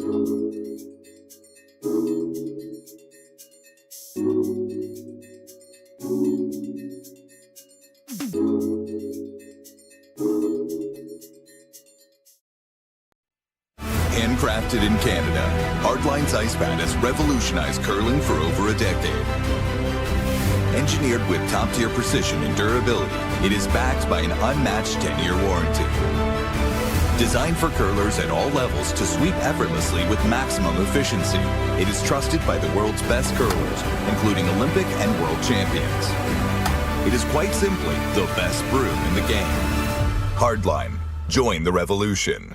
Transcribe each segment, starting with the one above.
Handcrafted in Canada, Hardline's ice pad has revolutionized curling for over a decade. Engineered with top-tier precision and durability, it is backed by an unmatched 10-year warranty. Designed for curlers at all levels to sweep effortlessly with maximum efficiency, it is trusted by the world's best curlers, including Olympic and world champions. It is quite simply the best broom in the game. Hardline. Join the revolution.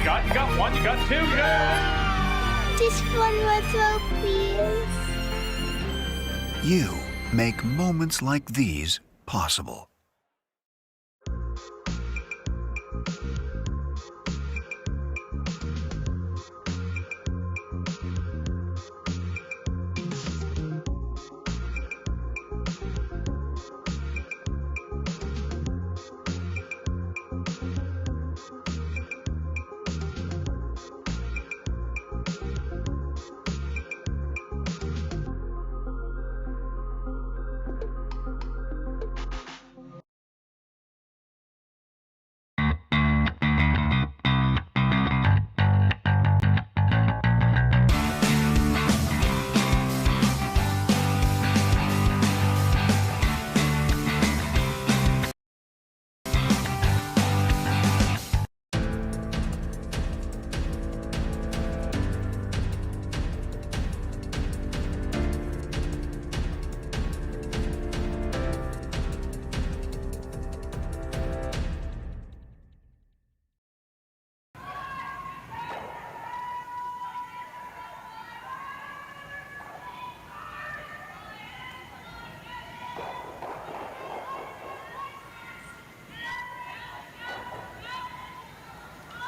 You got one, you got two, you got... Just one more throw, please. You make moments like these possible.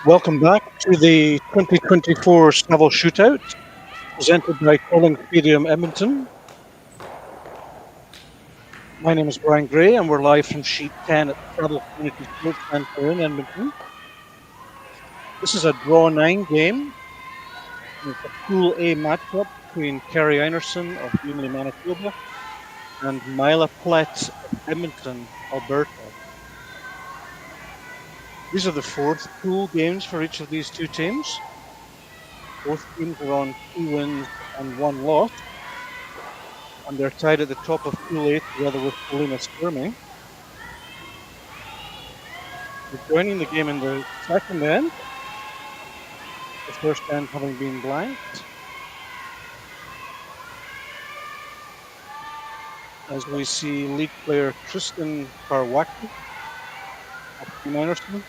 Welcome back to the 2024 Saville Shootout, presented by Cailey Stadium, Edmonton. My name is Brian Gray, and we're live from Sheet 10 at the Saville Community Sports Centre in Edmonton. This is a draw 9 game. It's a Pool A matchup between Kerri Einarson of Gimli, Manitoba, and Myla Plett of Edmonton, Alberta. These are the fourth pool games for each of these two teams. Both teams are on 2 wins and 1 loss, and they're tied at the top of Pool A together with Paulina Skirming. We're joining the game in the second end, the first end having been blanked. As we see league player Tristan Karwacki of Team Einarson.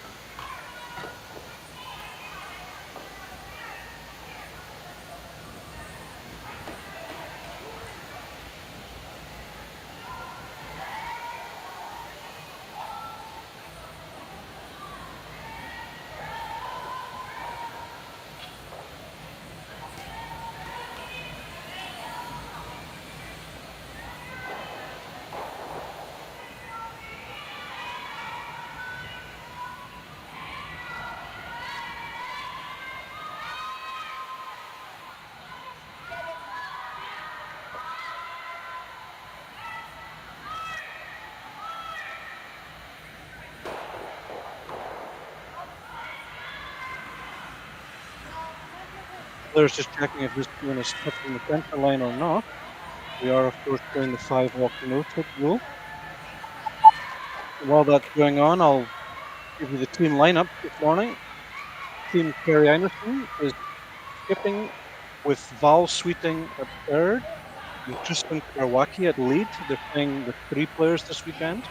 Players just checking if this one is touching the center line or not. We are, of course, doing the 5 walk no hit rule. While that's going on, I'll give you the team lineup this morning. Team Kerri Einarson is skipping with Val Sweeting at third and Tristan Karwacki at lead. They're playing with 3 players this weekend.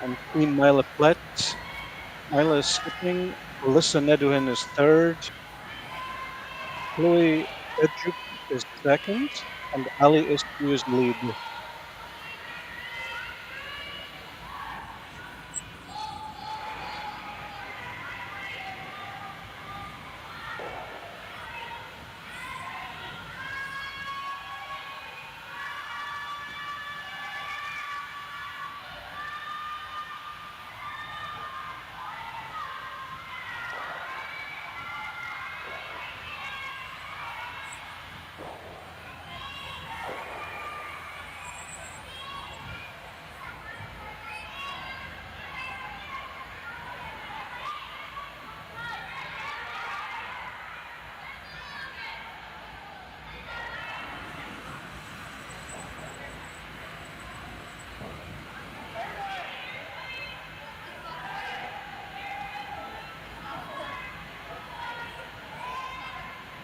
And Team Myla Plett. Myla is skipping. Alyssa Neduhin is third. Chloe Edjuk is second. And Ali Isku is lead.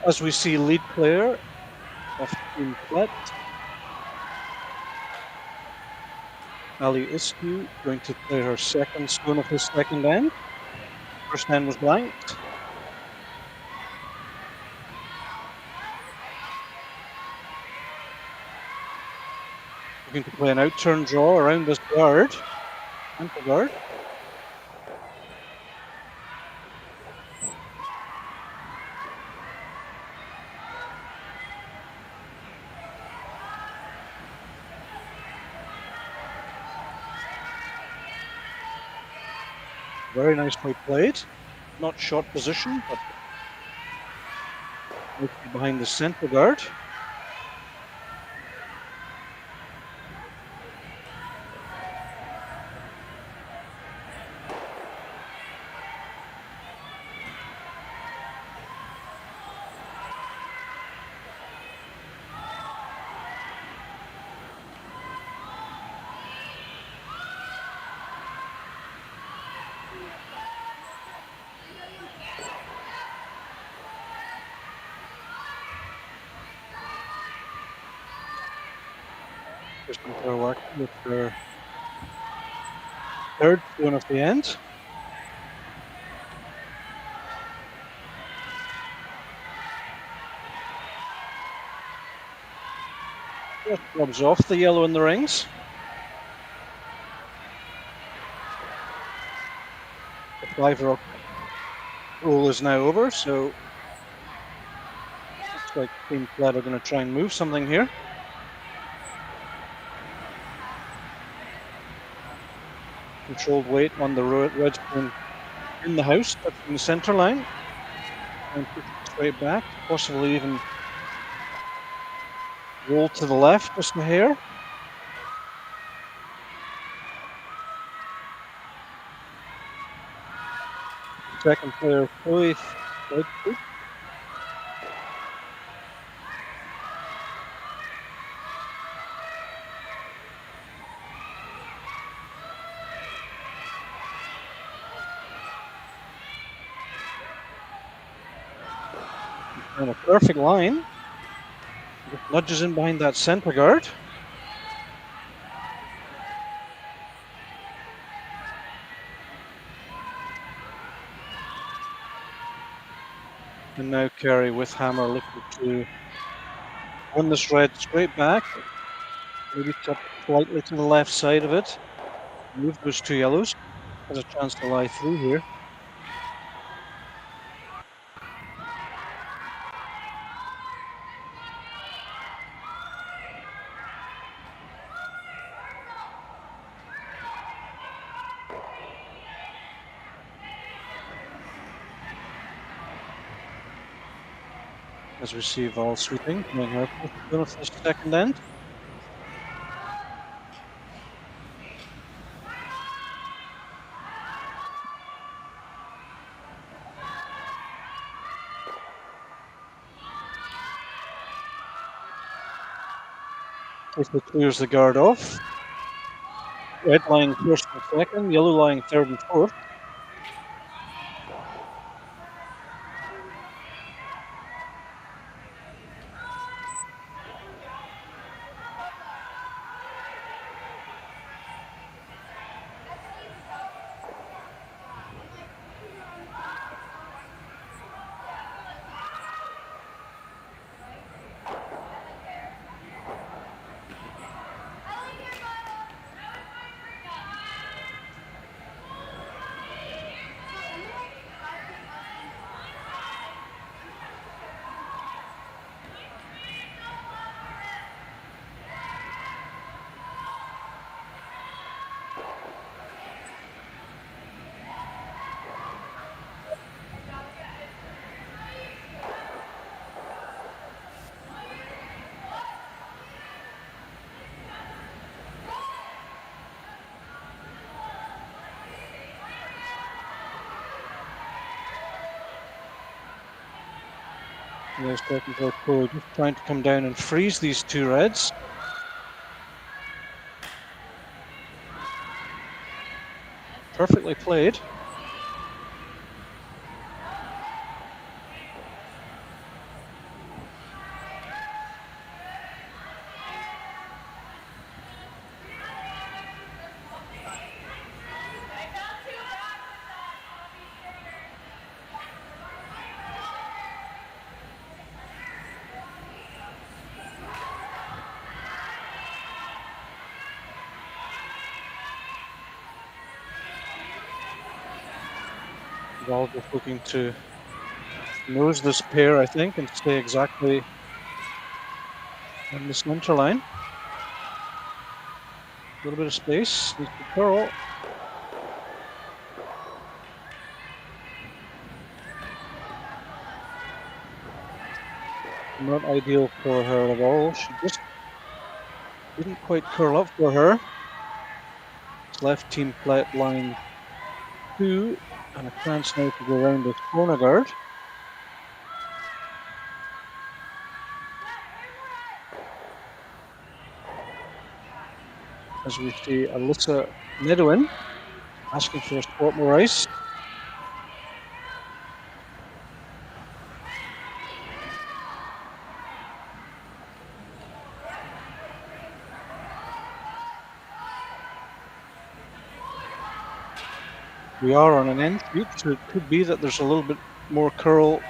As we see lead player of Team Plett, Ali Isku, going to play her second stone of his second end. First end was blanked. Looking to play an out-turn draw around this guard. Centre guard. Very nicely played. Not short position, but behind the centre guard. They're working with their third one of the end. Just rubs off the yellow in the rings. The 5-rock roll is now over, so looks like Team Plett are going to try and move something here. Controlled weight on the red spoon in the house, touching the centre line, and push it straight back, possibly even roll to the left just a hair. Second player, Cailey. And a perfect line. Nudges in behind that centre guard. And now Kerri with hammer looking to run this red straight back. Maybe tip slightly to the left side of it. Move those two yellows. Has a chance to lie through here. As we see Val sweeping, coming out of the second end. Basically clears the guard off. Red lying first and second, yellow lying third and fourth. And there's technical code, just trying to come down and freeze these two reds. Perfectly played. All just looking to nose this pair, I think, and stay exactly on the center line. A little bit of space. Needs to curl. Not ideal for her at all. She just didn't quite curl up for her. It's left Team Plett line 2, and a chance now to go around this corner guard. As we see Alyssa Nedwin asking for a spot more ice. We are on an end sheet, so it could be that there's a little bit more curl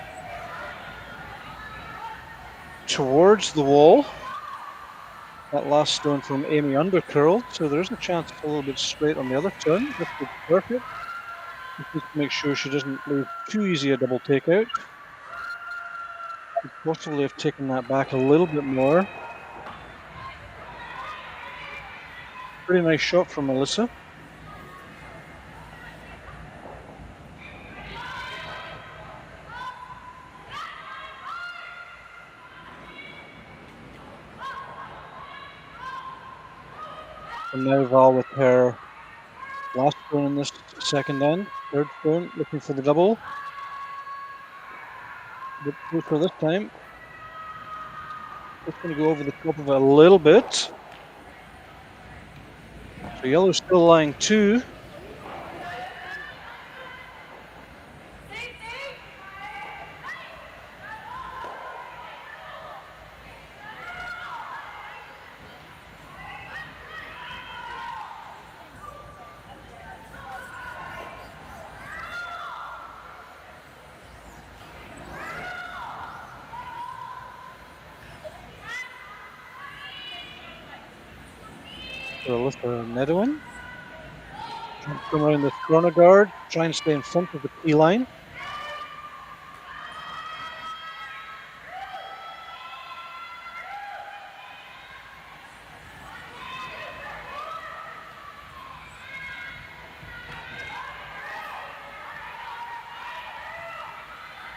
towards the wall. That last stone from Amy undercurled, so there's a chance it's a little bit straight on the other turn. This is perfect. Just to make sure she doesn't leave too easy a double takeout. Could possibly have taken that back a little bit more. Pretty nice shot from Melissa. And now Val with her last stone in this second end. Third stone, looking for the double. A bit closer this time. Just going to go over the top of it a little bit. So yellow's still lying 2. Alyssa Nedwin. Come around this corner guard, try and stay in front of the P line.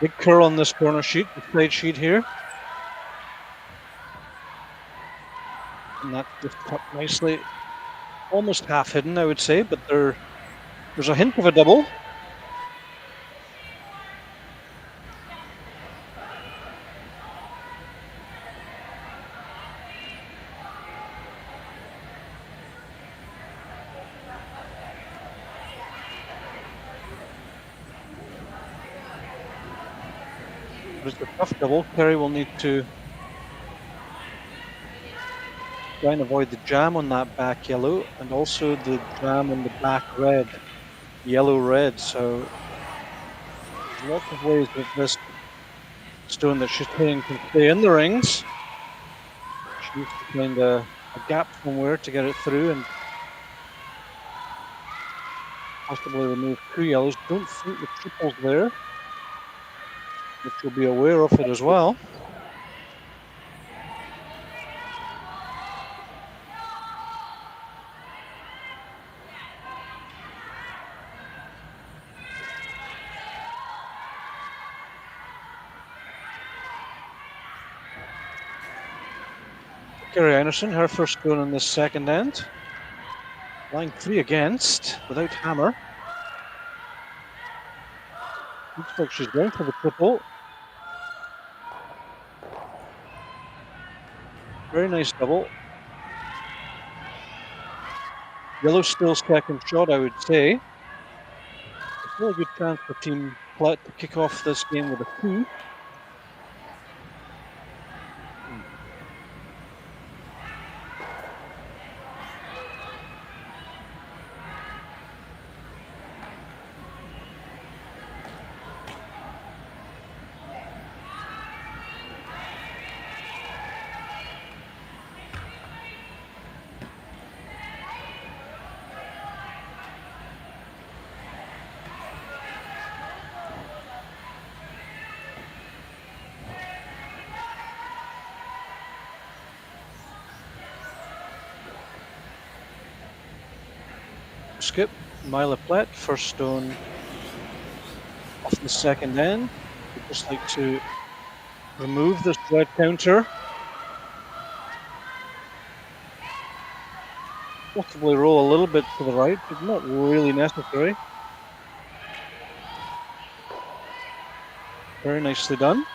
Big curl on this corner sheet, the plate sheet here. And that's just tucked nicely. Almost half hidden, I would say, but there's a hint of a double. But it's a tough double. Kerri will need to try and avoid the jam on that back yellow and also the jam on the back red, yellow-red. So there's lots of ways that this stone that she's playing can stay in the rings. She needs to find a gap somewhere to get it through and possibly remove 2 yellows. Don't think the triple's there, but you'll be aware of it as well. Kerri Einarson, her first stone in this second end. Line 3 against, without hammer. Looks like she's going for the triple. Very nice double. Yellow still second shot, I would say. It's still a good chance for Team Plett to kick off this game with a 2. skip. Myla Plett, first stone off the second end. We'd just like to remove this red counter. Possibly roll a little bit to the right, but not really necessary. Very nicely done.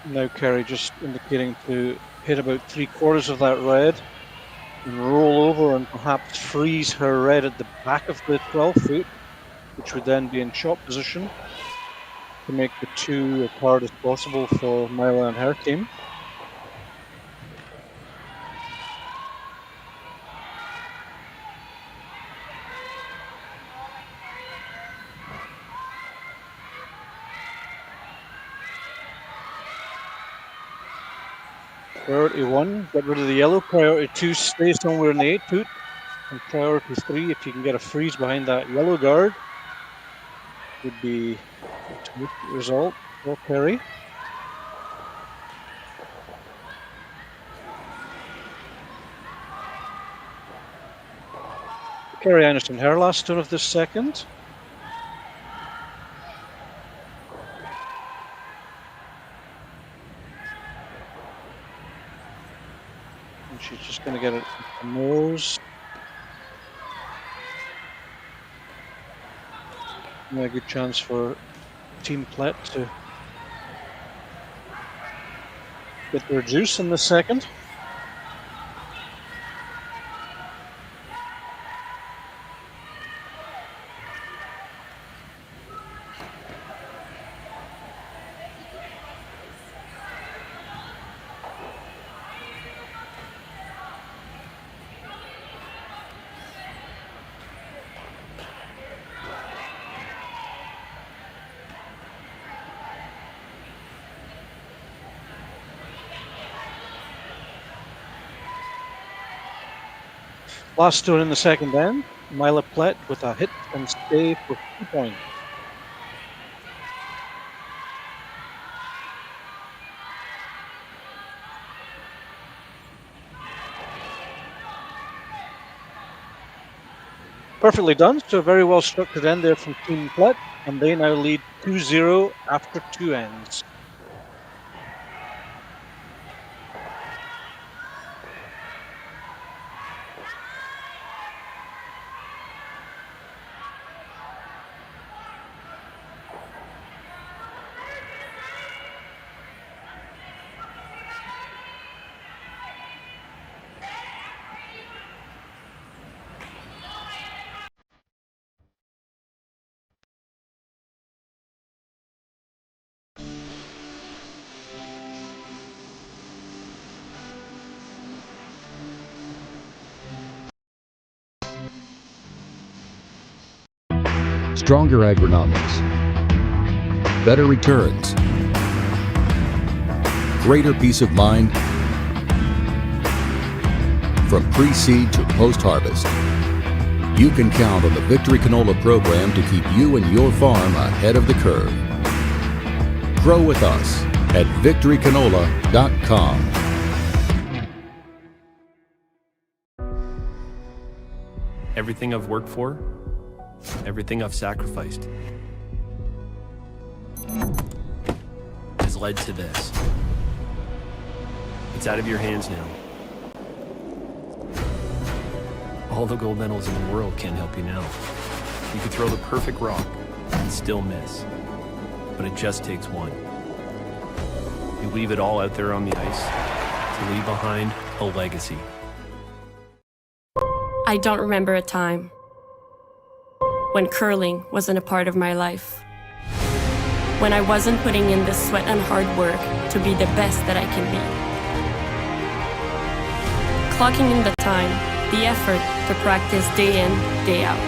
Now Kerri just indicating to hit about 3/4 of that red and roll over and perhaps freeze her red at the back of the 12 foot, which would then be in shot position to make the 2 as hard as possible for Myla and her team. Priority 1, get rid of the yellow. Priority 2, stay somewhere in the 8 foot. And priority 3, if you can get a freeze behind that yellow guard, would be a terrific result for Kerri. Kerri Einarson, her last stone of this second. And she's just going to get it at the nose. And a good chance for Team Plett to get their juice in the second. Last stone in the second end, Myla Plett with a hit and stay for 2 points. Perfectly done, so a very well structured end there from Team Plett, and they now lead 2-0 after 2 ends. Stronger agronomics, better returns, greater peace of mind from pre-seed to post-harvest. You can count on the Victory Canola program to keep you and your farm ahead of the curve. Grow with us at victorycanola.com. Everything I've worked for, everything I've sacrificed, has led to this. It's out of your hands now. All the gold medals in the world can't help you now. You could throw the perfect rock and still miss, but it just takes one. You leave it all out there on the ice to leave behind a legacy. I don't remember a time when curling wasn't a part of my life. When I wasn't putting in the sweat and hard work to be the best that I can be. Clocking in the time, the effort to practice day in, day out.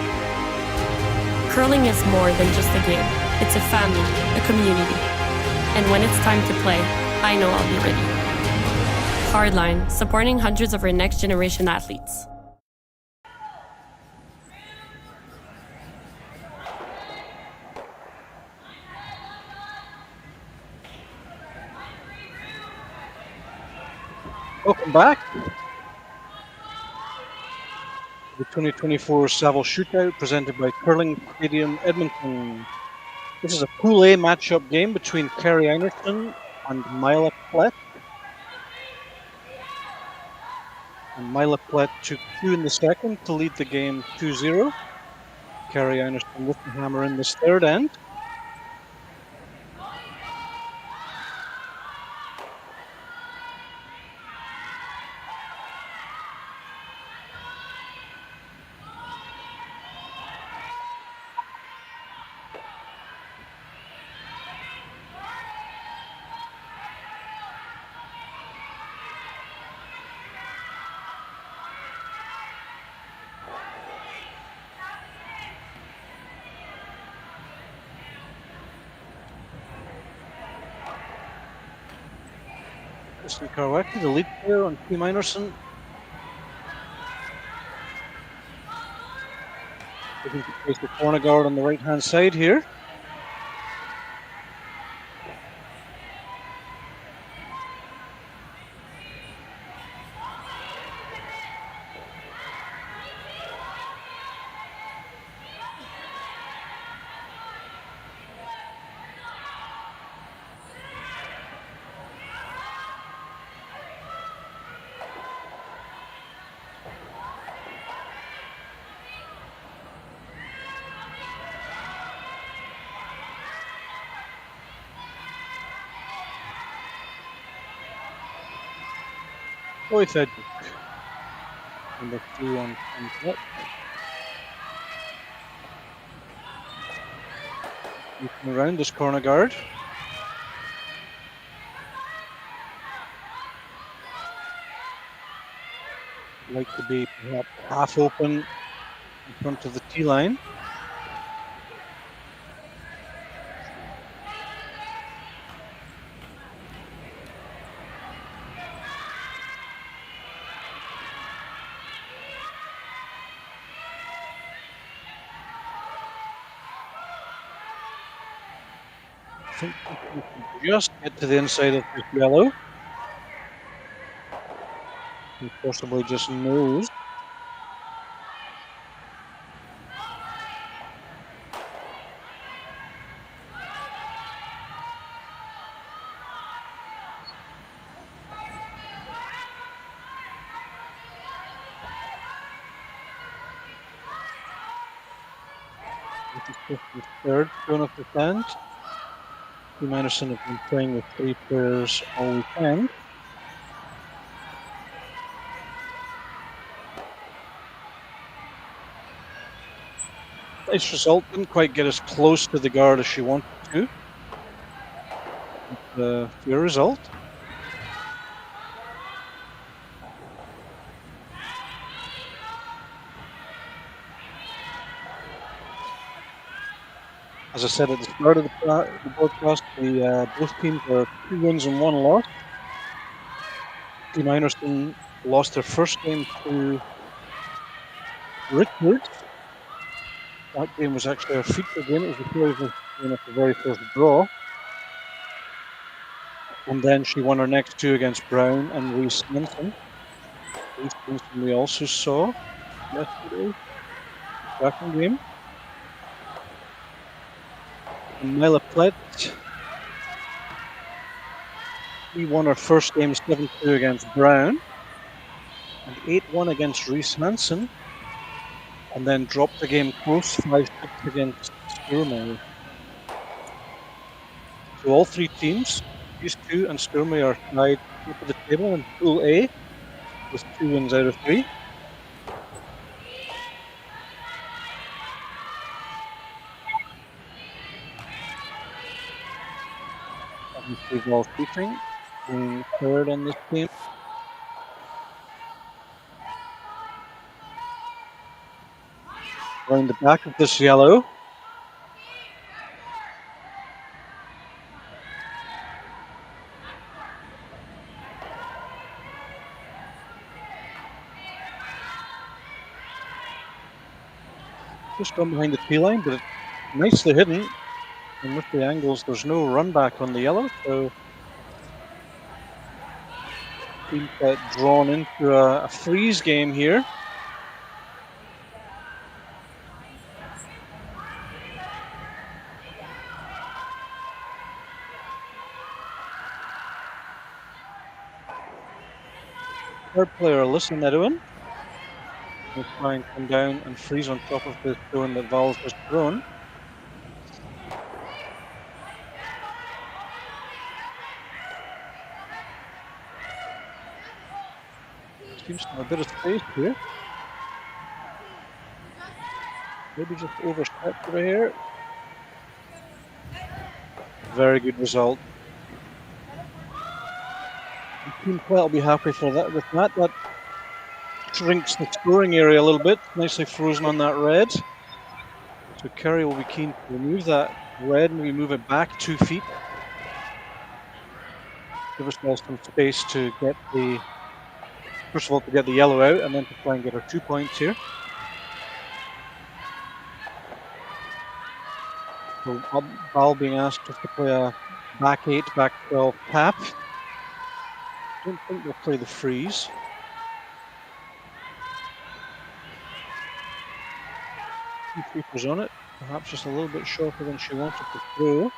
Curling is more than just a game. It's a family, a community. And when it's time to play, I know I'll be ready. Hardline, supporting hundreds of our next generation athletes. Welcome back to the 2024 Saville Shootout presented by Curling Stadium Edmonton. This is a Pool A matchup game between Kerri Einarson and Myla Plett. And Myla Plett took 2 in the second to lead the game 2-0. Kerri Einarson with the hammer in this third end. Karwacki, the lead player on Team Einarson. Looking to place the corner guard on the right hand side here. Boy Fed. Number 2 on net. Looking around this corner guard. Like to be perhaps half open in front of the tee line. I think we can just get to the inside of this yellow. He possibly just knows. This is the third zone of the stand. Team Einarson have been playing with 3 players all weekend. Nice result, didn't quite get as close to the guard as she wanted to. But, fair result. As I said at the start of the broadcast, both teams are 2 wins and 1 loss. Team Einarson lost their first game to Richmond. That game was actually a feature game. It was the game of the very first draw. And then she won her next 2 against Brown and Reese Manson. Reese Manson we also saw yesterday. Second game. And Myla Plett, we won our first game 7-2 against Brown and 8-1 against Reese Manson, and then dropped the game close 5-6 against Scoreboard. So all 3 teams, these 2 and Scoreboard, are tied top of the table in Pool A with 2 wins out of 3. Ball shooting, being third on this team. Around the back of this yellow. Just gone behind the tee line, but it's nicely hidden. And with the angles, there's no run back on the yellow, so Team Plett drawn into a freeze game here. Third player, Alyssa Edwin, will try and come down and freeze on top of the stone that Val's has thrown. Seems to have a bit of space here. Maybe just overstepped over here. Very good result. And Team Plett will be happy for that. With that, that shrinks the scoring area a little bit. Nicely frozen on that red. So Kerri will be keen to remove that red, maybe move it back 2 feet. Give ourselves some space to get the, first of all, to get the yellow out, and then to try and get our 2 points here. So Val being asked just to play a back 8, back 12 tap. Don't think they'll play the freeze. Two keepers on it, perhaps just a little bit shorter than she wanted to throw.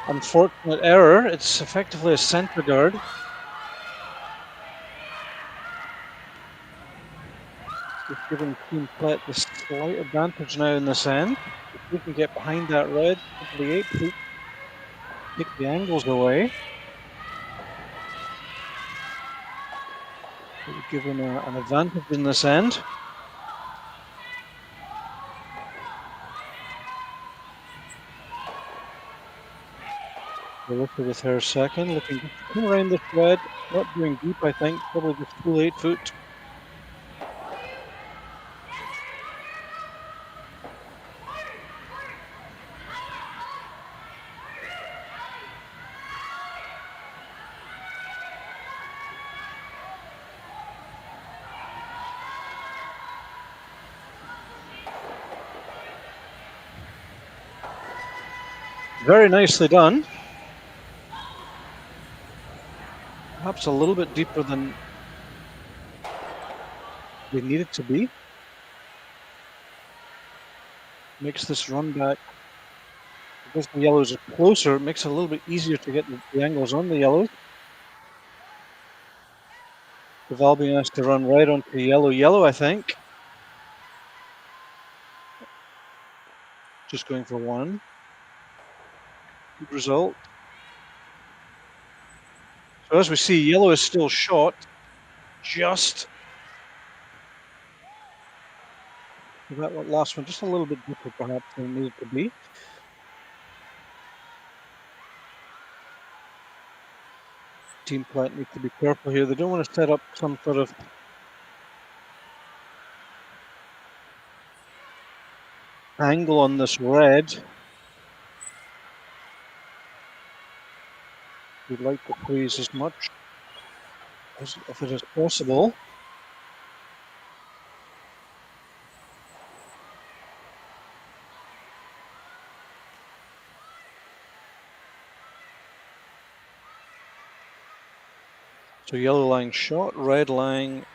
Unfortunate error. It's effectively a center guard. Just giving Team Plett the slight advantage now in this end. If we can get behind that red, the 8 feet, take the angles away. It would give them an advantage in this end. Alyssa with her second, looking to come around this red, not doing deep, I think, probably just full 8 foot. Very nicely done. Perhaps a little bit deeper than they needed to be. Makes this run back, because the yellows are closer, it makes it a little bit easier to get the angles on the yellows. The Val being asked to run right onto yellow, I think. Just going for one. Good result. So as we see, yellow is still short. Just that last one, just a little bit deeper perhaps than it needed to be. Team Plett needs to be careful here. They don't want to set up some sort of angle on this red. We'd like to freeze as much as if it is possible. So yellow lying short, red lying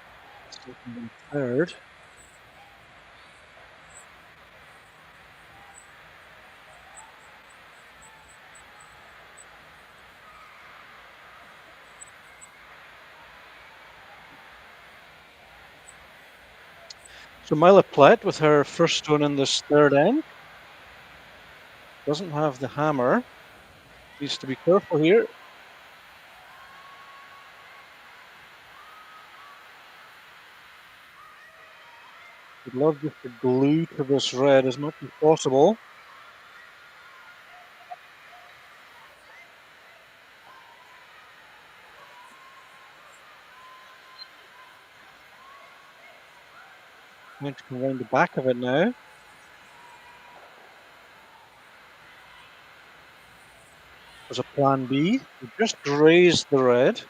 second and third. So Myla Plett with her first stone in this third end. Doesn't have the hammer. Needs to be careful here. Would love just to glue to this red as much as possible. Trying to come around the back of it now. There's a plan B. We just grazed the red.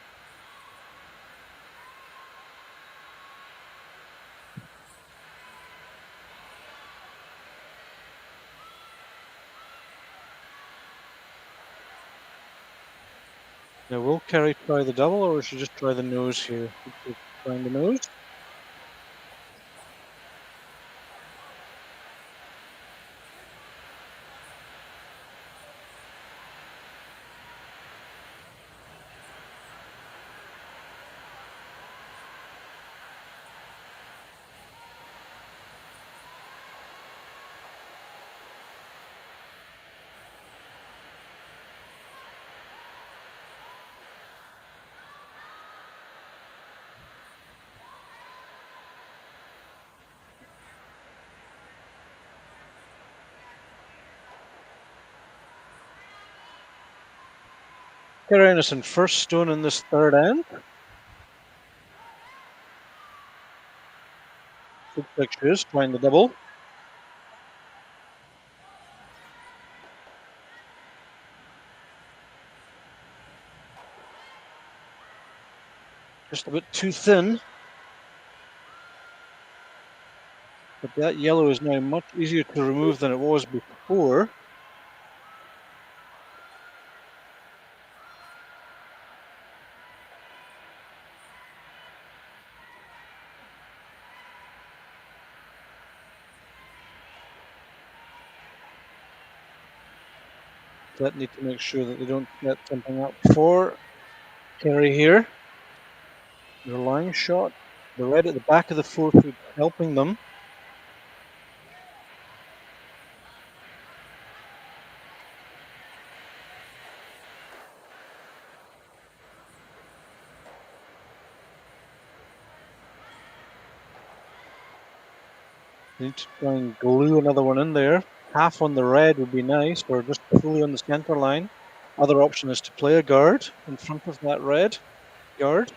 Now, will Kerri try the double, or will she just try the nose here? She's trying the nose. Kerri Einarson, first stone in this third end. Good pictures, trying the double. Just a bit too thin. But that yellow is now much easier to remove than it was before. That need to make sure that they don't get something up for Kerri here. Their line shot. The red at the back of the 4 foot helping them. Need to try and glue another one in there. Half on the red would be nice, or just fully on the center line. Other option is to play a guard in front of that red guard.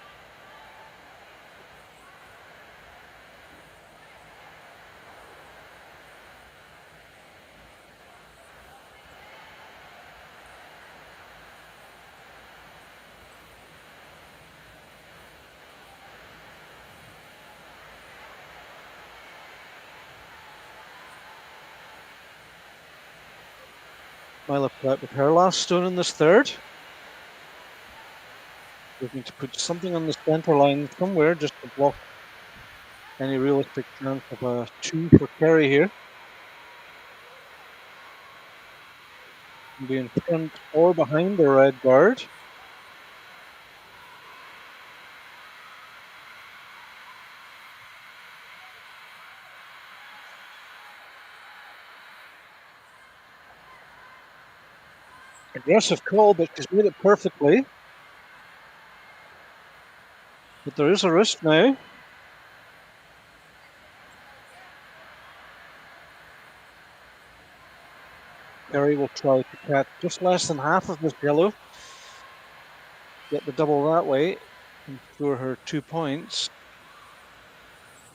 Myla Plett with her last stone in this third. Looking to put something on the center line somewhere just to block any realistic chance of a 2 for Kerri here. Can be in front or behind the red guard. Aggressive call, but she's made it perfectly. But there is a risk now. Kerri will try to catch just less than half of this yellow. Get the double that way and score her 2 points.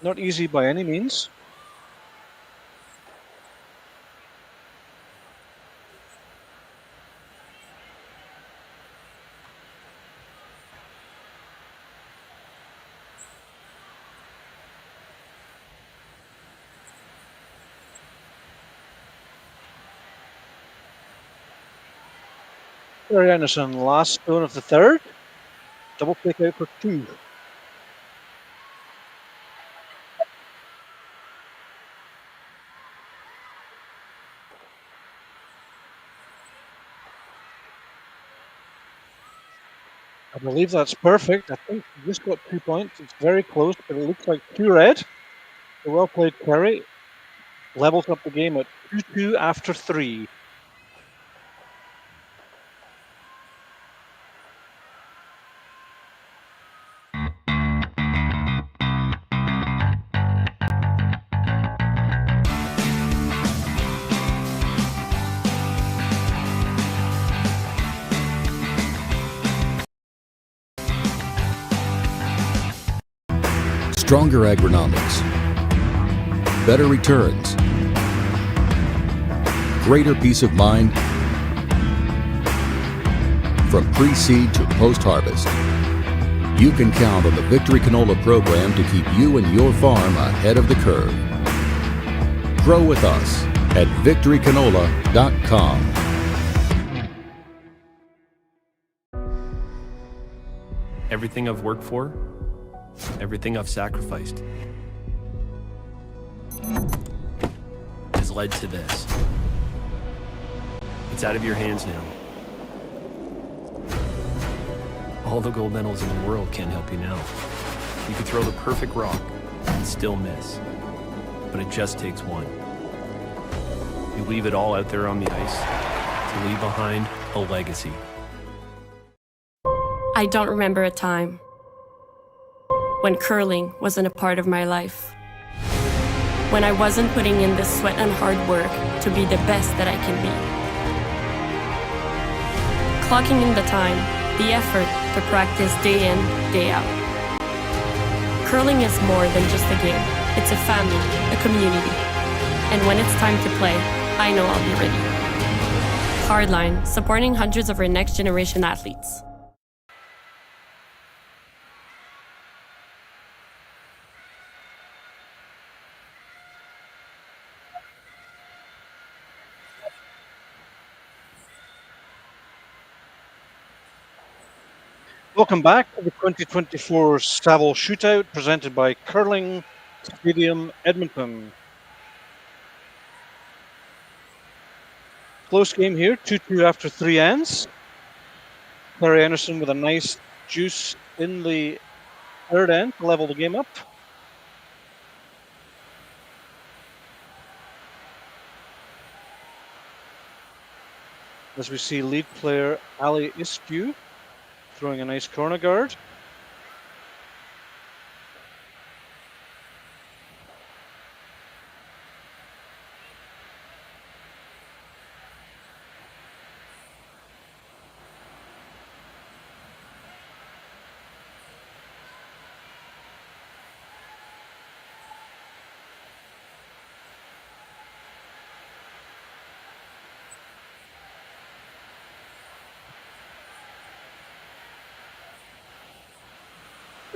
Not easy by any means. Kerri Einarson, last stone of the third. Double take out for 2. I believe that's perfect. I think we just got 2 points. It's very close, but it looks like 2 red. So well played, Kerri. Levels up the game at 2-2 after 3. Stronger agronomics, better returns, greater peace of mind from pre-seed to post-harvest. You can count on the Victory Canola program to keep you and your farm ahead of the curve. Grow with us at victorycanola.com. Everything I've worked for, everything I've sacrificed, has led to this. It's out of your hands now. All the gold medals in the world can't help you now. You could throw the perfect rock and still miss, but it just takes one. You leave it all out there on the ice to leave behind a legacy. I don't remember a time when curling wasn't a part of my life. When I wasn't putting in the sweat and hard work to be the best that I can be. Clocking in the time, the effort to practice day in, day out. Curling is more than just a game. It's a family, a community. And when it's time to play, I know I'll be ready. Hardline, supporting hundreds of our next generation athletes. Welcome back to the 2024 Saville Shootout presented by Curling Stadium Edmonton. Close game here, 2-2 after 3 ends. Kerri Einarson with a nice juice in the third end to level the game up. As we see lead player Ali Iskew throwing a nice corner guard.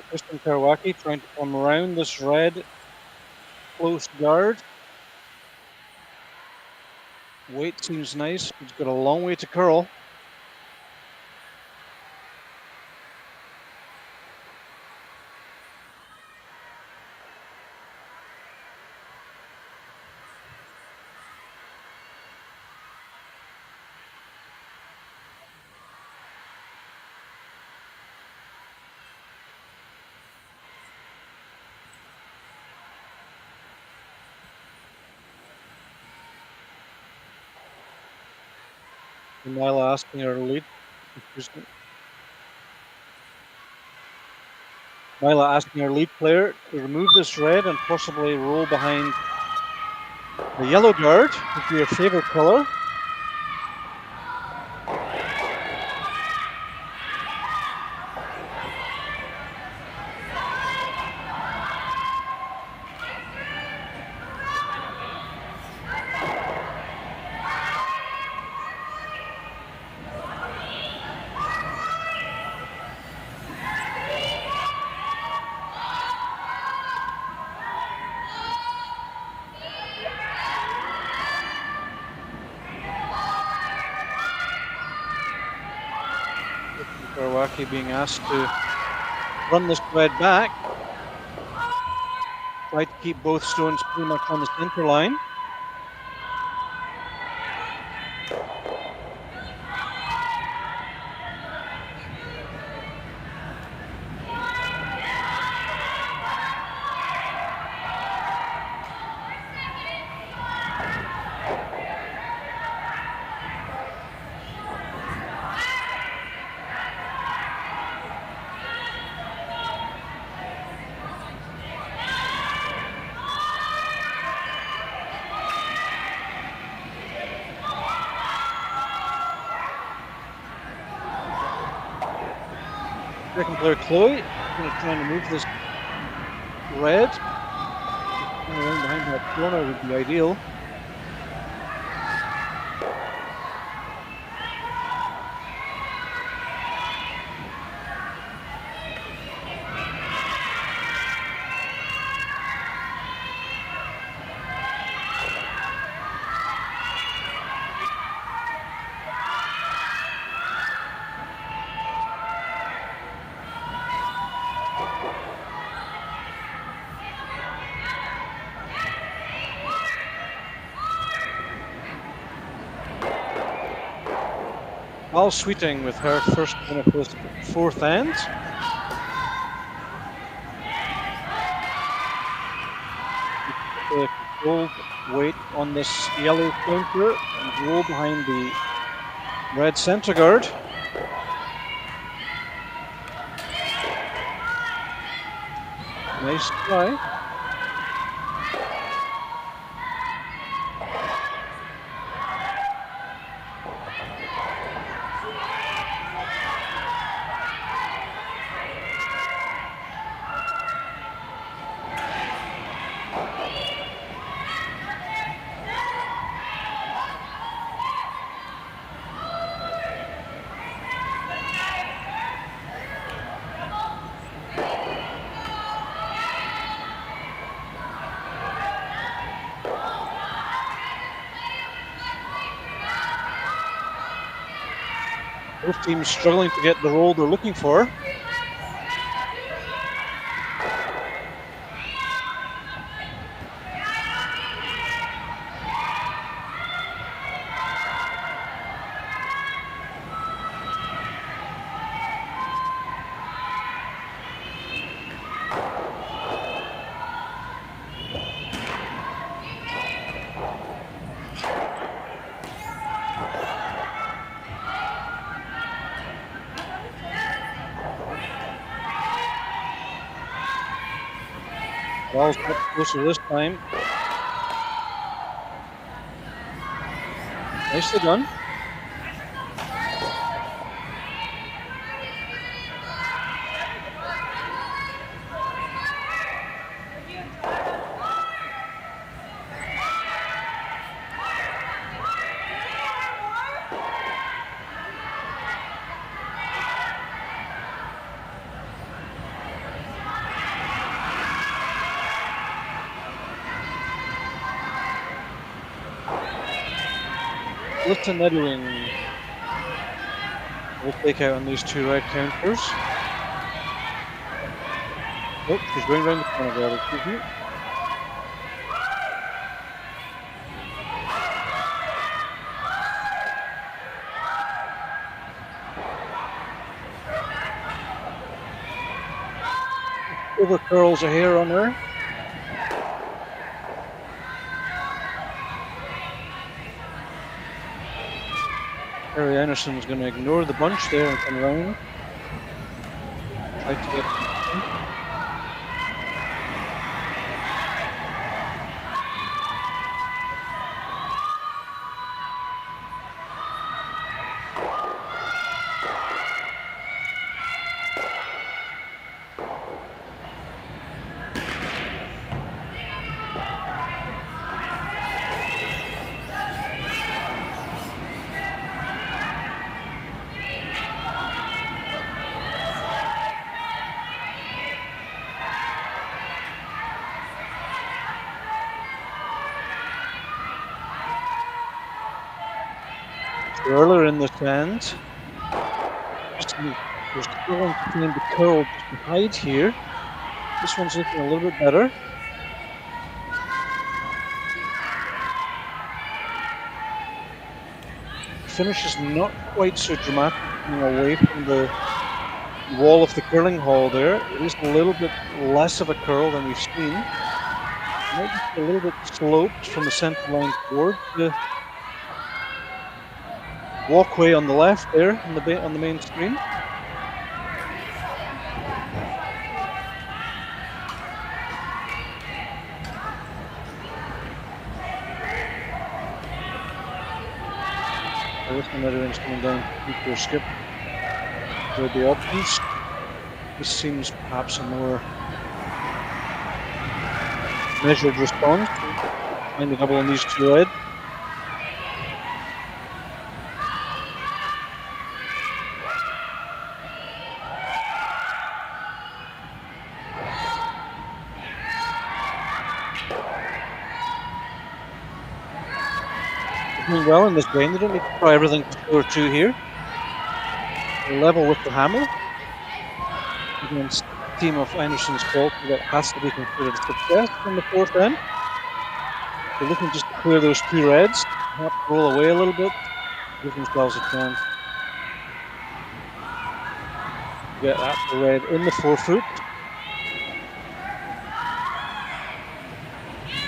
Kristen Karwacki trying to come around this red close guard. Weight seems nice. He's got a long way to curl. Myla asking her lead. Myla asking her lead player to remove this red and possibly roll behind the yellow guard, would be your favorite color. Karwacki being asked to run this red back. Try to keep both stones pretty much on the center line. Second player Chloe going to try and move this red. Around behind that corner would be ideal. Al Sweeting with her first win of his fourth end. Controlled weight on this yellow counter and roll behind the red centre guard. Nice try. Both teams struggling to get the roll they're looking for. Ball's much closer this time. Nicely done. Lifton Edwin will take out on these two red counters. Oh, she's going around the corner there. Excuse me. Over curls a hair on her. Kerri Einarson is going to ignore the bunch there and come around. Try to get. Earlier in the end, we're struggling to find the curl just to hide here. This one's looking a little bit better. The finish is not quite so dramatic, coming away from the wall of the curling hall there. It is a little bit less of a curl than we've seen. Maybe a little bit sloped from the center line towards the walkway on the left there on the main screen. This one everyone's coming down to a skip with the options. This seems perhaps a more measured response. Find the double on these two reds. Doing well in this game. They don't need to try everything to score 2 here. They're level with the hammer against a team of Einarson's quality that has to be considered a success in the 4th end. They're looking just to clear those 2 reds, perhaps roll away a little bit, give themselves a chance to get that red in the 4-foot.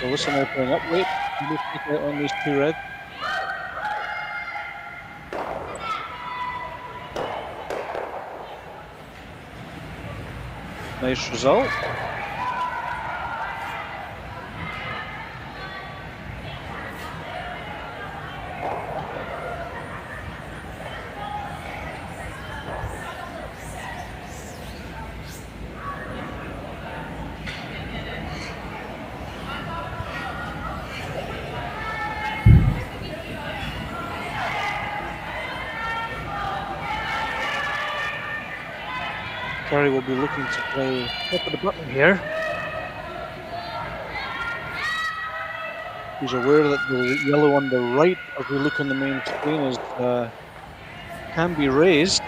So listen, opening up weight, maybe take out on these 2 reds. Nice result. Kerri will be looking to play top of the button here. He's aware that the yellow on the right, as we look on the main screen, is can be raised.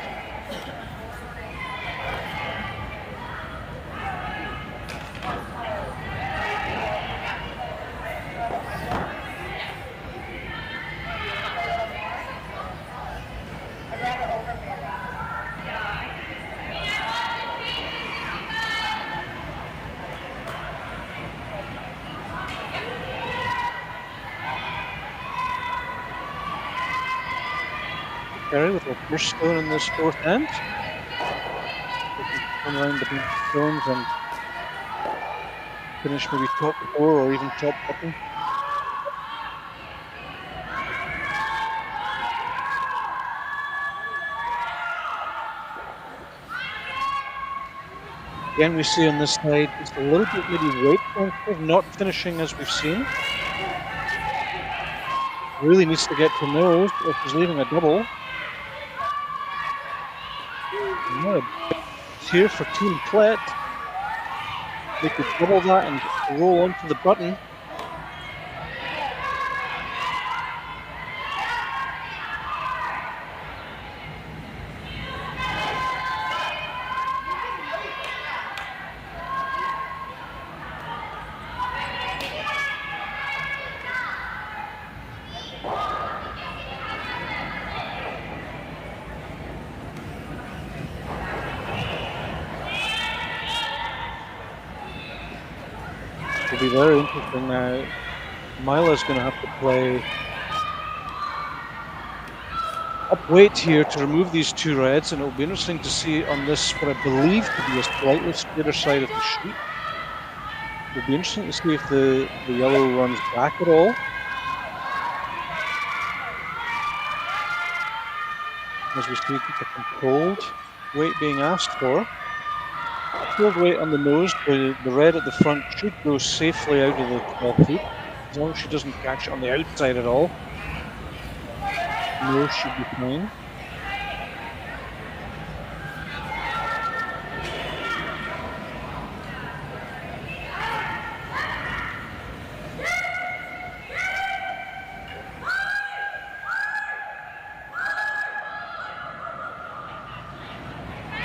Kerri with her first stone in this 4th end. Come around the bench stones and finish maybe top 4 or even top button. Again, we see on this side just a little bit maybe weight sensitive, not finishing as we've seen. Really needs to get to nose if he's leaving a double. Here for Team Plett. They could double that and roll onto the button. It'll be very interesting now. Myla's going to have to play up weight here to remove these 2 reds, and it'll be interesting to see on this what I believe to be a slightly straighter side of the sheet. It'll be interesting to see if the yellow runs back at all. As we see the controlled weight being asked for. Controlled weight on the nose, the red at the front should go safely out of the 12 feet, as long as she doesn't catch it on the outside at all. Nose should be fine.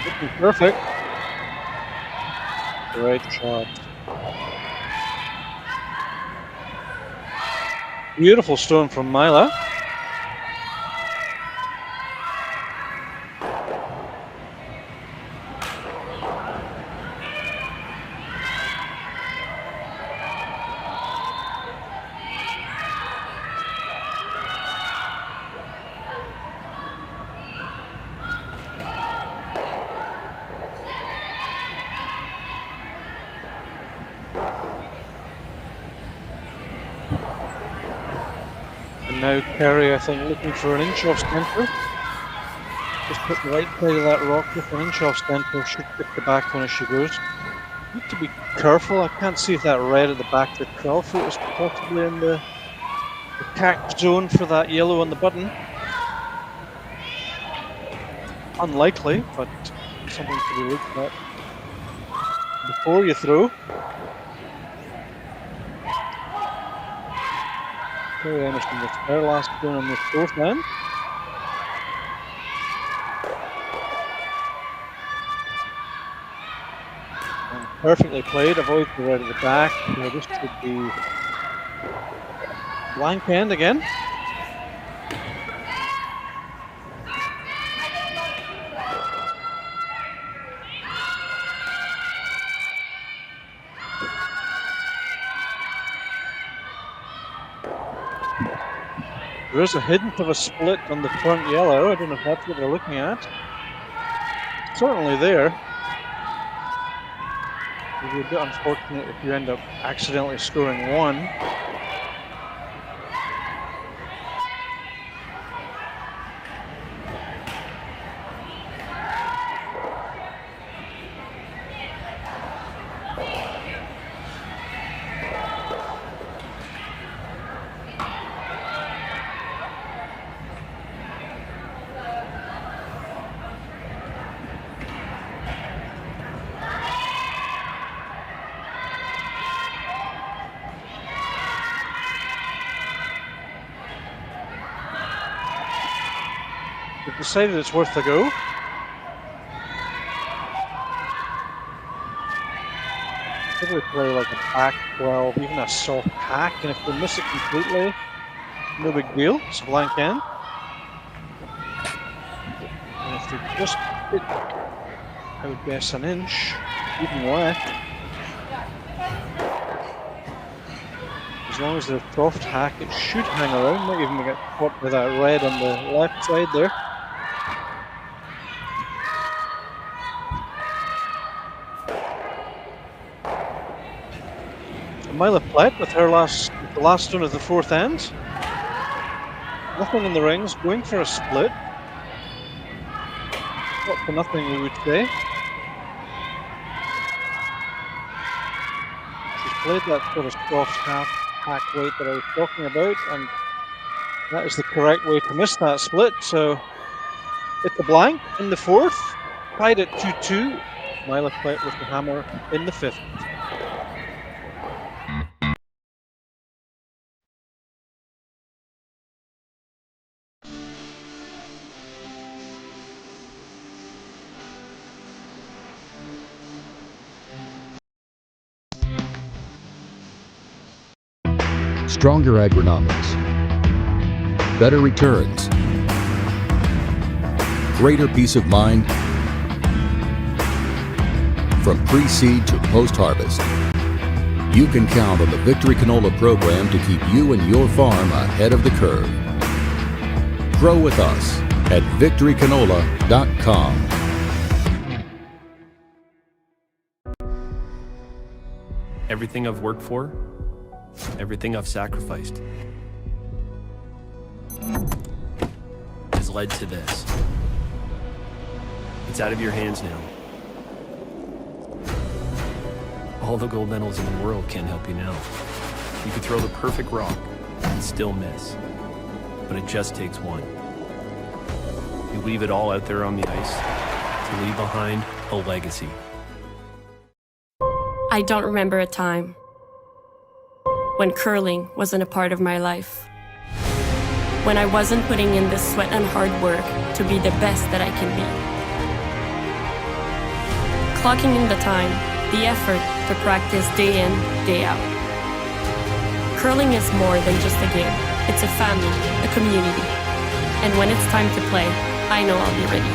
Looking perfect. Great shot. Beautiful stone from Myla. Now Kerri, I think, looking for an inch off centre. Just put the right side of that rock with an inch off centre, should tip the back one as she goes. Need to be careful. I can't see if that red at the back of the 12 foot is possibly in the tack zone for that yellow on the button. Unlikely, but something to be looked at before you throw. Kerri Einarson with her last one on the fourth end. And perfectly played, avoids the red at the back. Now this should be blank end again. There is a hint of a split on the front yellow. I don't know if that's what they're looking at. Certainly there. It would be a bit unfortunate if you end up accidentally scoring one. They've decided it's worth a go. Probably play like a back 12, even a soft hack, and if they miss it completely, no big deal. It's a blank end. And if they just hit, I would guess an inch, even left. As long as they're soft hack, it should hang around. Might even get caught with that red on the left side there. Myla Plett with her the last one of the fourth end. Nothing in the rings, going for a split. Not for nothing, we would say. She's played that sort of soft hack weight that I was talking about, and that is the correct way to miss that split. So it's a blank in the fourth, tied at 2-2. Myla Plett with the hammer in the fifth. Stronger agronomics, better returns, greater peace of mind. From pre-seed to post-harvest, you can count on the Victory Canola program to keep you and your farm ahead of the curve. Grow with us at victorycanola.com. Everything I've worked for, everything I've sacrificed, has led to this. It's out of your hands now. All the gold medals in the world can't help you now. You could throw the perfect rock and still miss, but it just takes one. You leave it all out there on the ice to leave behind a legacy. I don't remember a time when curling wasn't a part of my life. When I wasn't putting in the sweat and hard work to be the best that I can be. Clocking in the time, the effort to practice day in, day out. Curling is more than just a game. It's a family, a community. And when it's time to play, I know I'll be ready.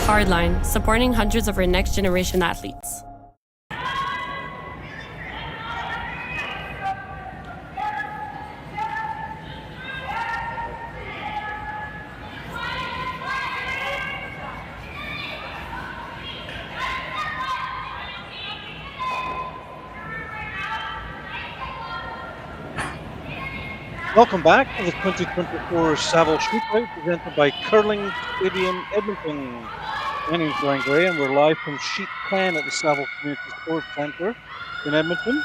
Hardline, supporting hundreds of our next generation athletes. Welcome back to the 2024 Saville Shootout presented by Curling Stadium Edmonton. My name's Brian Gray, and we're live from Sheet 10 at the Saville Community Sports Centre in Edmonton.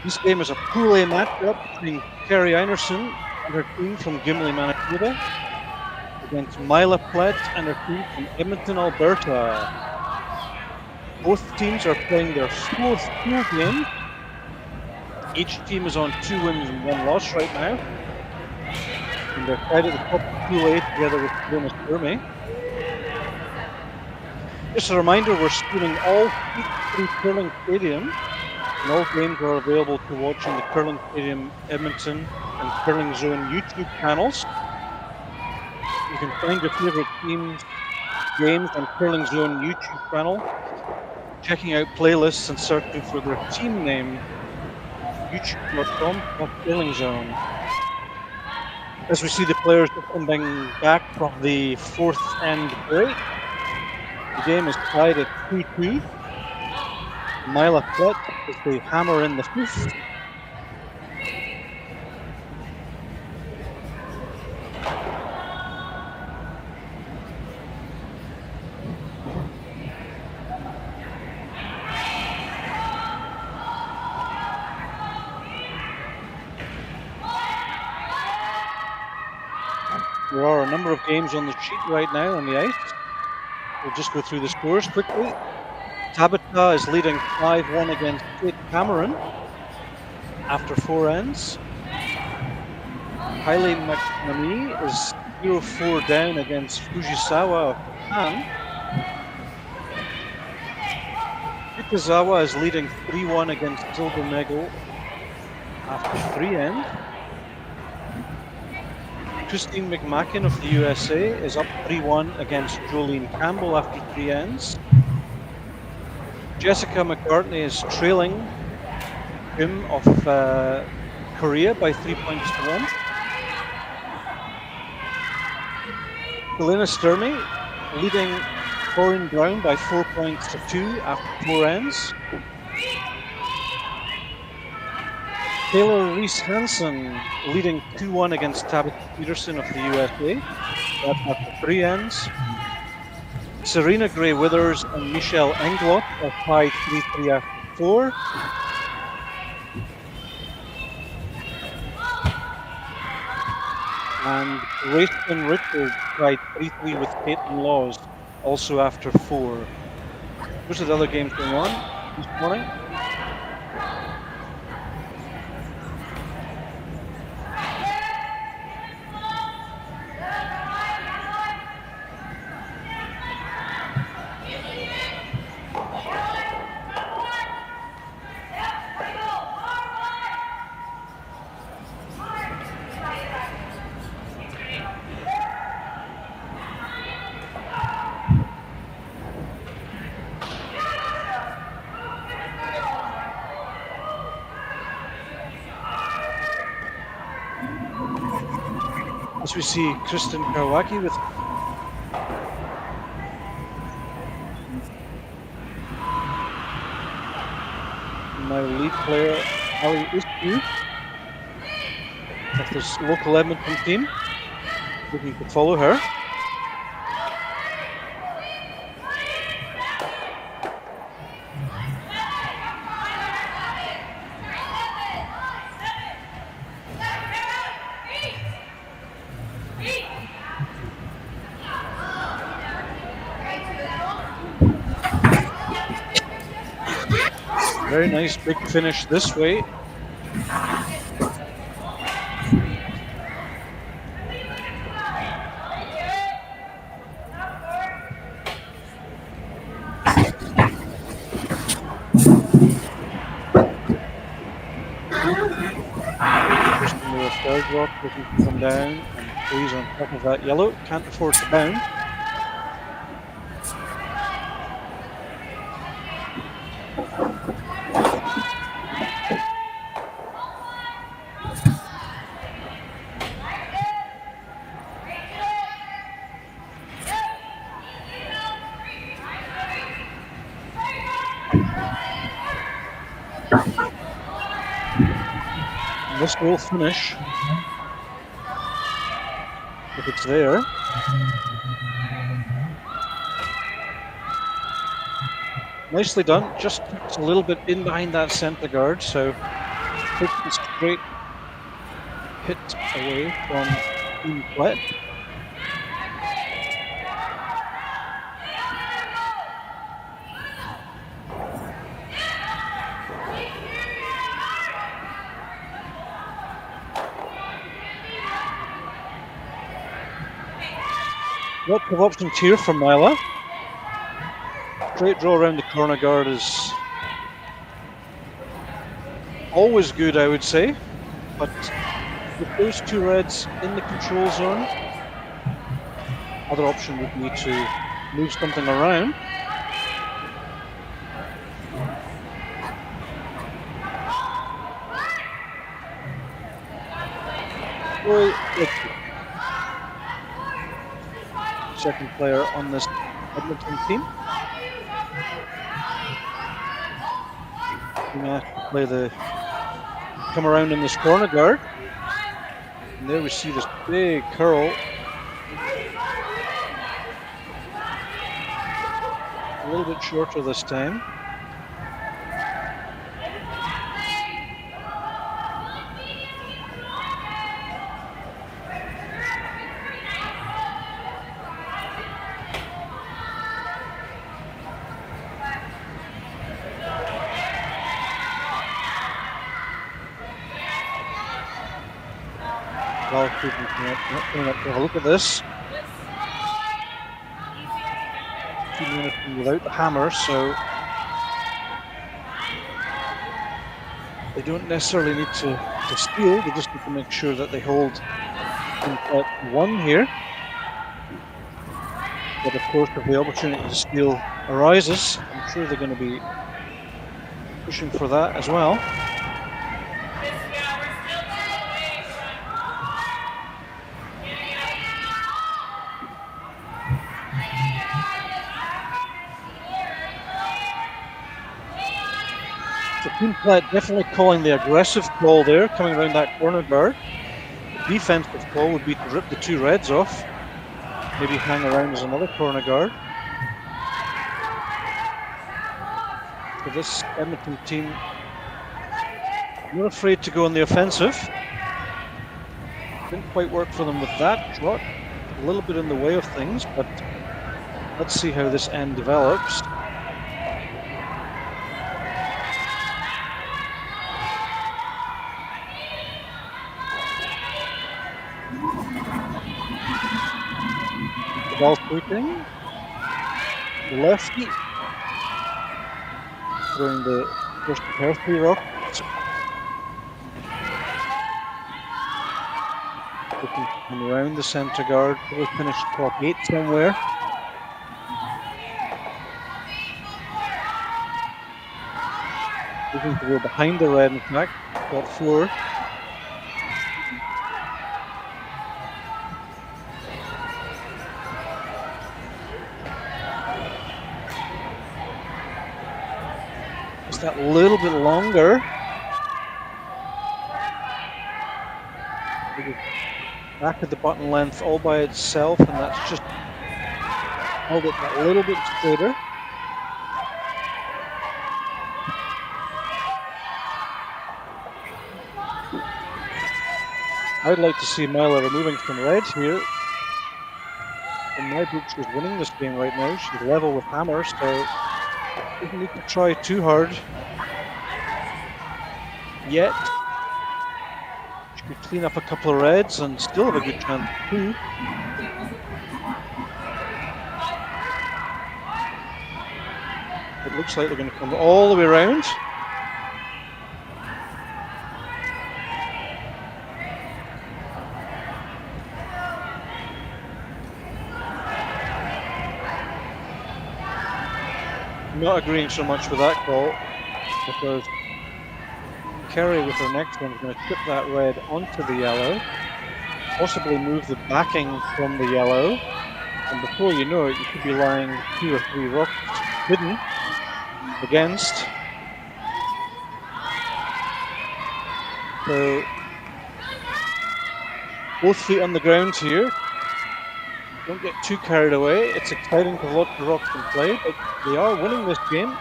This game is a Pool A matchup between Kerri Einarson and her team from Gimli, Manitoba, against Myla Plett and her team from Edmonton, Alberta. Both teams are playing their fourth pool game. Each team is on 2 wins and 1 loss right now, and they're tied at the top of Pool A together with Saville Shootout. Just a reminder, we're streaming all through Curling Stadium, and all games are available to watch on the Curling Stadium Edmonton and Curling Zone YouTube channels. You can find your favourite teams' games on Curling Zone YouTube channel, checking out playlists and searching for their team name, youtube.com/Curling Zone. As we see the players coming back from the 4th end break, the game is tied at 2-2. Myla Plett as they hammer in the 5th. There are a number of games on the sheet right now on the ice. We'll just go through the scores quickly. Tabitha is leading 5-1 against Kate Cameron after 4 ends. Cailey is 0-4 down against Fujisawa of Japan. Yukazawa is leading 3-1 against Zilbermegel after 3 ends. Christine McMacken of the USA is up 3-1 against Jolene Campbell after 3 ends. Jessica McCartney is trailing Kim of Korea by 3 points to 1. Helena Sturmey leading Corinne Brown by 4 points to 2 after 4 ends. Taylor Reese Hansen leading 2-1 against Tabitha Peterson of the USA. That's after 3 ends. Serena Gray Withers and Michelle Englot are tied 3-3 after 4. And Rachel Richards tied 3-3 with Caitlin Laws, also after 4. Those are the other games going on this morning. As we see Kristen Kawaki with my lead player, Ali Usku, of this local Edmonton team, looking to follow her. Very nice big finish this way. Third rock looking to come down and freeze on top of that yellow. Can't afford to bound. This will finish if it's there. Nicely done. Just keeps a little bit in behind that centre guard, so takes a straight hit away from Myla Plett. Lots of options here for Myla. Straight draw around the corner guard is always good, I would say, but with those two reds in the control zone, other option would be to move something around. Second player on this Edmonton team. Going to play the come around in this corner guard. And there we see this big curl. A little bit shorter this time. Have a look at this. 2 minutes without the hammer, so they don't necessarily need to steal, they just need to make sure that they hold at 1 here. But of course, if the opportunity to steal arises, I'm sure they're going to be pushing for that as well. Team Plett definitely calling the aggressive call there, coming around that corner guard. The defensive call would be to rip the 2 reds off, maybe hang around as another corner guard. For this Edmonton team, not afraid to go on the offensive. Didn't quite work for them with that shot, a little bit in the way of things, but let's see how this end develops. Ball sweeping, the lefty, throwing the first pair 3 rock. Looking to come around the centre guard, probably finish top 8 somewhere. Looking to go behind the red, in fact, top 4. That little bit longer. Back at the button length all by itself, and that's just held it that little bit straighter. I'd like to see Myla removing some red here. In my book, she's winning this game right now. She's level with hammer, so doesn't need to try too hard yet. She could clean up a couple of reds and still have a good chance too. It looks like they're going to come all the way around. Not agreeing so much with that call, because Kerri with her next one is going to chip that red onto the yellow, possibly move the backing from the yellow, and before you know it, you could be lying 2 or 3 rocks hidden against. So both feet on the ground here. Don't get too carried away. It's exciting because lots of rocks can play, but they are winning this game.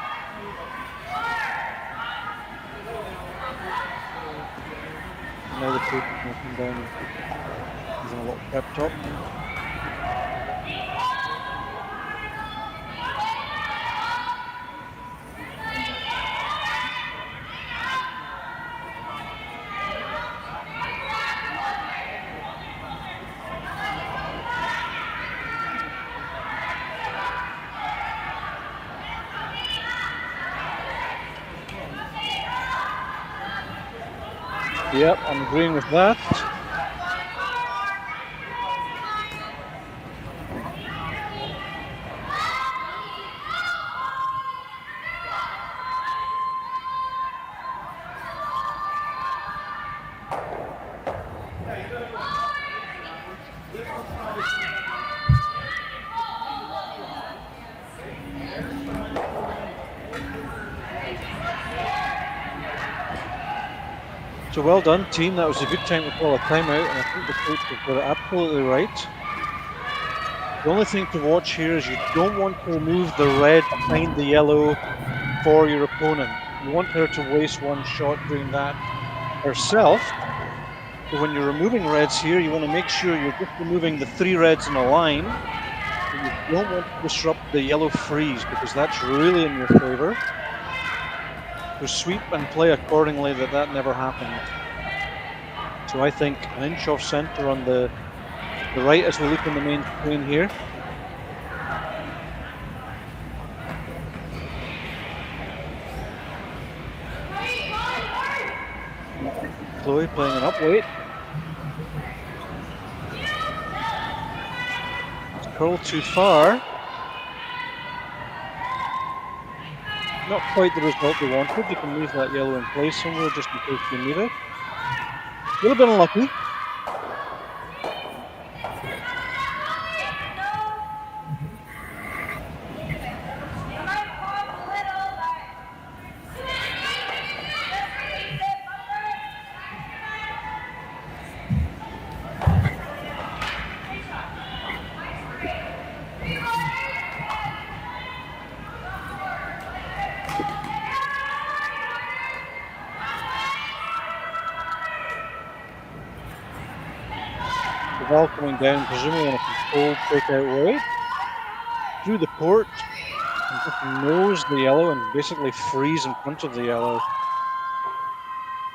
Now the coach is going to come down and give him a little pep talk. Yep, I'm agreeing with that. So well done, team. That was a good time to call a timeout, and I think the coach has got it absolutely right. The only thing to watch here is you don't want to remove the red behind the yellow for your opponent. You want her to waste one shot doing that herself. So when you're removing reds here, you want to make sure you're just removing the 3 reds in a line. And you don't want to disrupt the yellow freeze, because that's really in your favor. So sweep and play accordingly that never happened. So I think an inch off center on the right as we look in the main screen here. Chloe playing an up weight. It's curled too far. Not quite the result we wanted. You can leave that yellow in place somewhere just in case you need it. A little bit unlucky. The ball coming down, presumably in a controlled takeout way, through the court, and just nose the yellow and basically freeze in front of the yellow.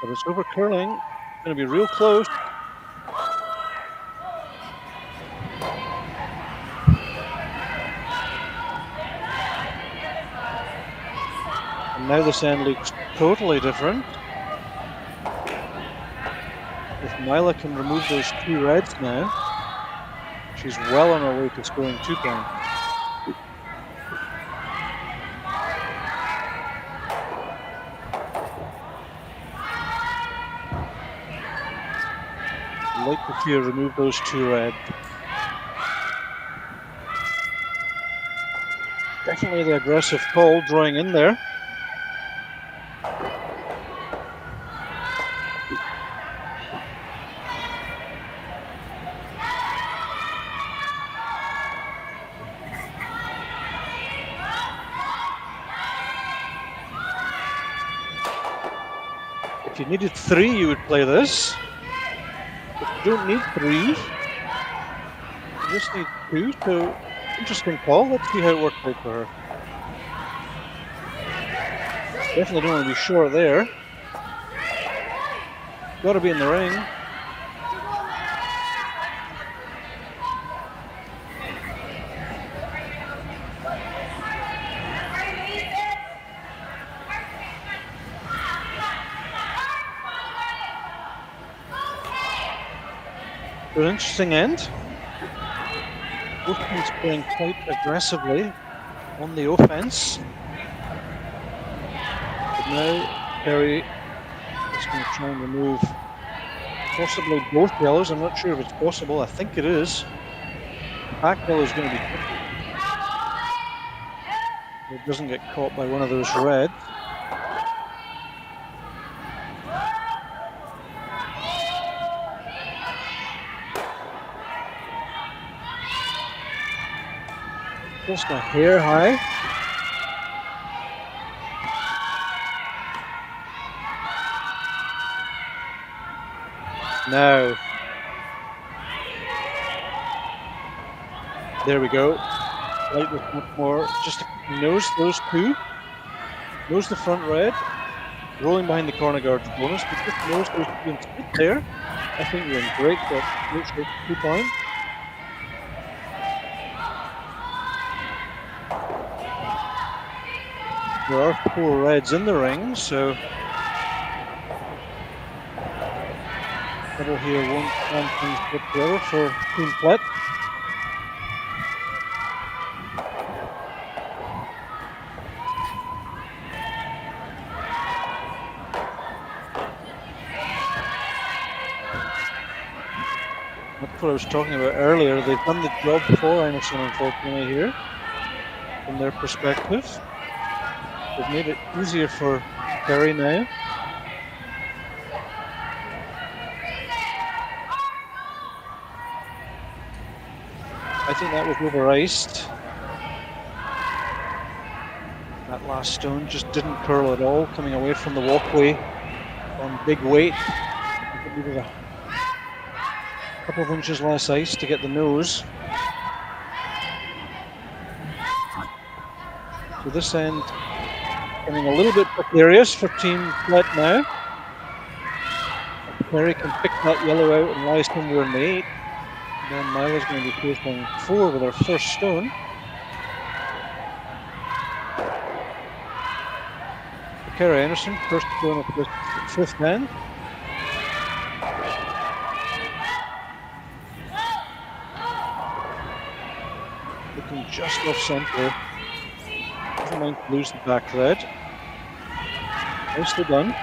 But it's over curling. It's going to be real close. And now this end looks totally different. If Myla can remove those 2 reds now, she's well on her way to scoring 2 points. I'd like to see her remove those 2 reds. Definitely the aggressive call drawing in there. If you needed 3, you would play this. But you don't need 3. You just need 2. So, interesting call. Let's see how it worked out for her. Definitely don't want to be short there. Got to be in the ring. An interesting end. Both teams playing quite aggressively on the offense. But now Kerri is going to try and remove possibly both yellows. I'm not sure if it's possible. I think it is. The back yellow is going to be tricky. It doesn't get caught by one of those reds. Just a hair high. Now, there we go. Light with much more. Just nose those two. Nose the front red. Rolling behind the corner guard's bonus. But just nose those two and sit there. I think you're in great shape. 2 points. There are 4 reds in the ring, so double here won't stand things whatsoever for Team Plett. That's what I was talking about earlier. They've done the job for Einarson, unfortunately, here, from their perspective. They've made it easier for Kerri now. I think that was over-iced. That last stone just didn't curl at all, coming away from the walkway on big weight. I think it needed a couple of inches less ice to get the nose. So this end getting a little bit precarious for Team Plett now. Kerri can pick that yellow out and lie somewhere in the 8. And then Myla's going to be facing 4 with her first stone. Kerri Einarson, first stone of the 5th end. Looking just off centre. Doesn't mind to lose the back red. Nicely done.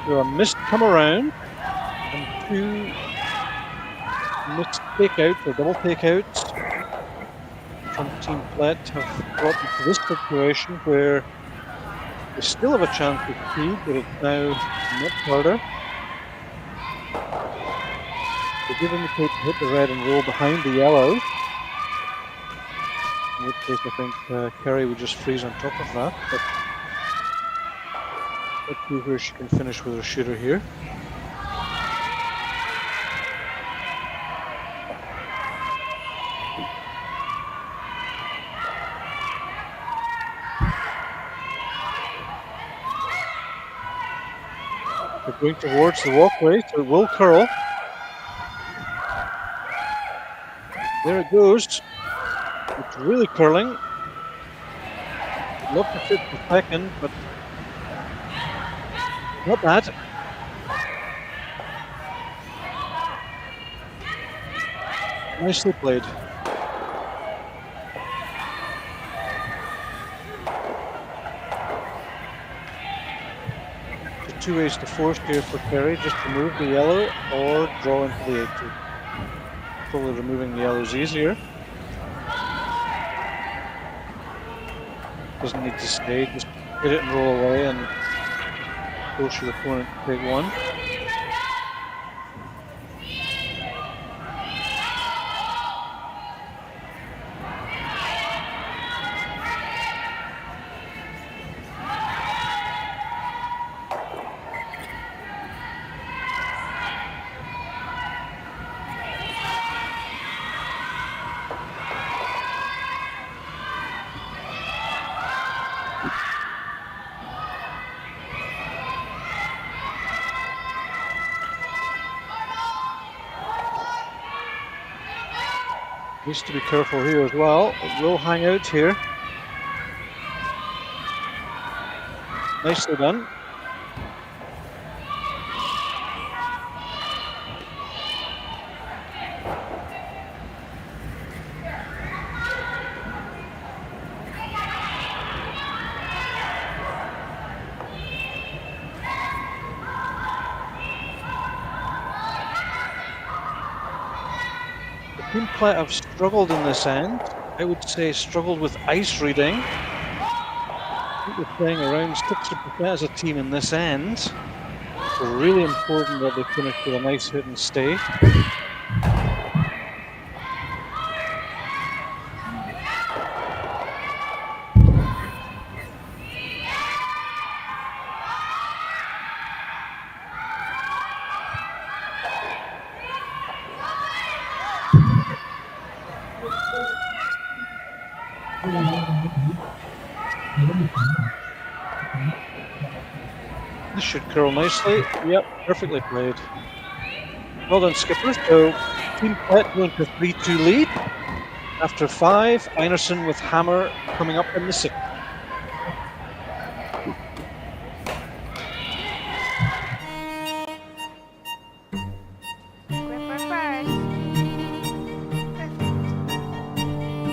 So a missed come around and 2 missed takeouts or double takeouts from Team Plett have brought them to this situation where they still have a chance to speed, but it's now much harder. They did indicate to hit the red and roll behind the yellow. In which case I think Kerri would just freeze on top of that. But let's see where she can finish with her shooter here. They're going towards the walkway, so it will curl. There it goes. It's really curling. Love to fit the second, but not bad. Nicely played. The 2 ways to force here for Kerri, just remove the yellow or draw into the 8-2. Probably removing the yellow is easier. Doesn't need to stay, just hit it and roll away and force your opponent to take 1. Needs to be careful here as well. It will hang out here. Nicely done. Team Plett have struggled in this end. I would say struggled with ice reading. I think they're playing around 60% as a team in this end. So really important that they finish with a nice hit and stay. This should curl nicely. Yep, perfectly played. Well done, skipper. So Team Plett going to 3-2 lead. After 5, Einarson with hammer coming up in the 6th. Gripper first.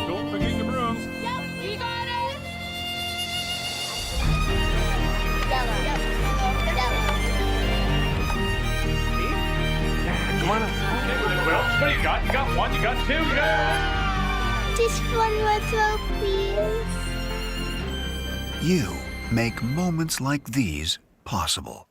Don't forget the brooms. Yep, we got it. Yellow. Come on up. Well, what do you got? You got 1, you got 2, yeah! Just one more throw, please. You make moments like these possible.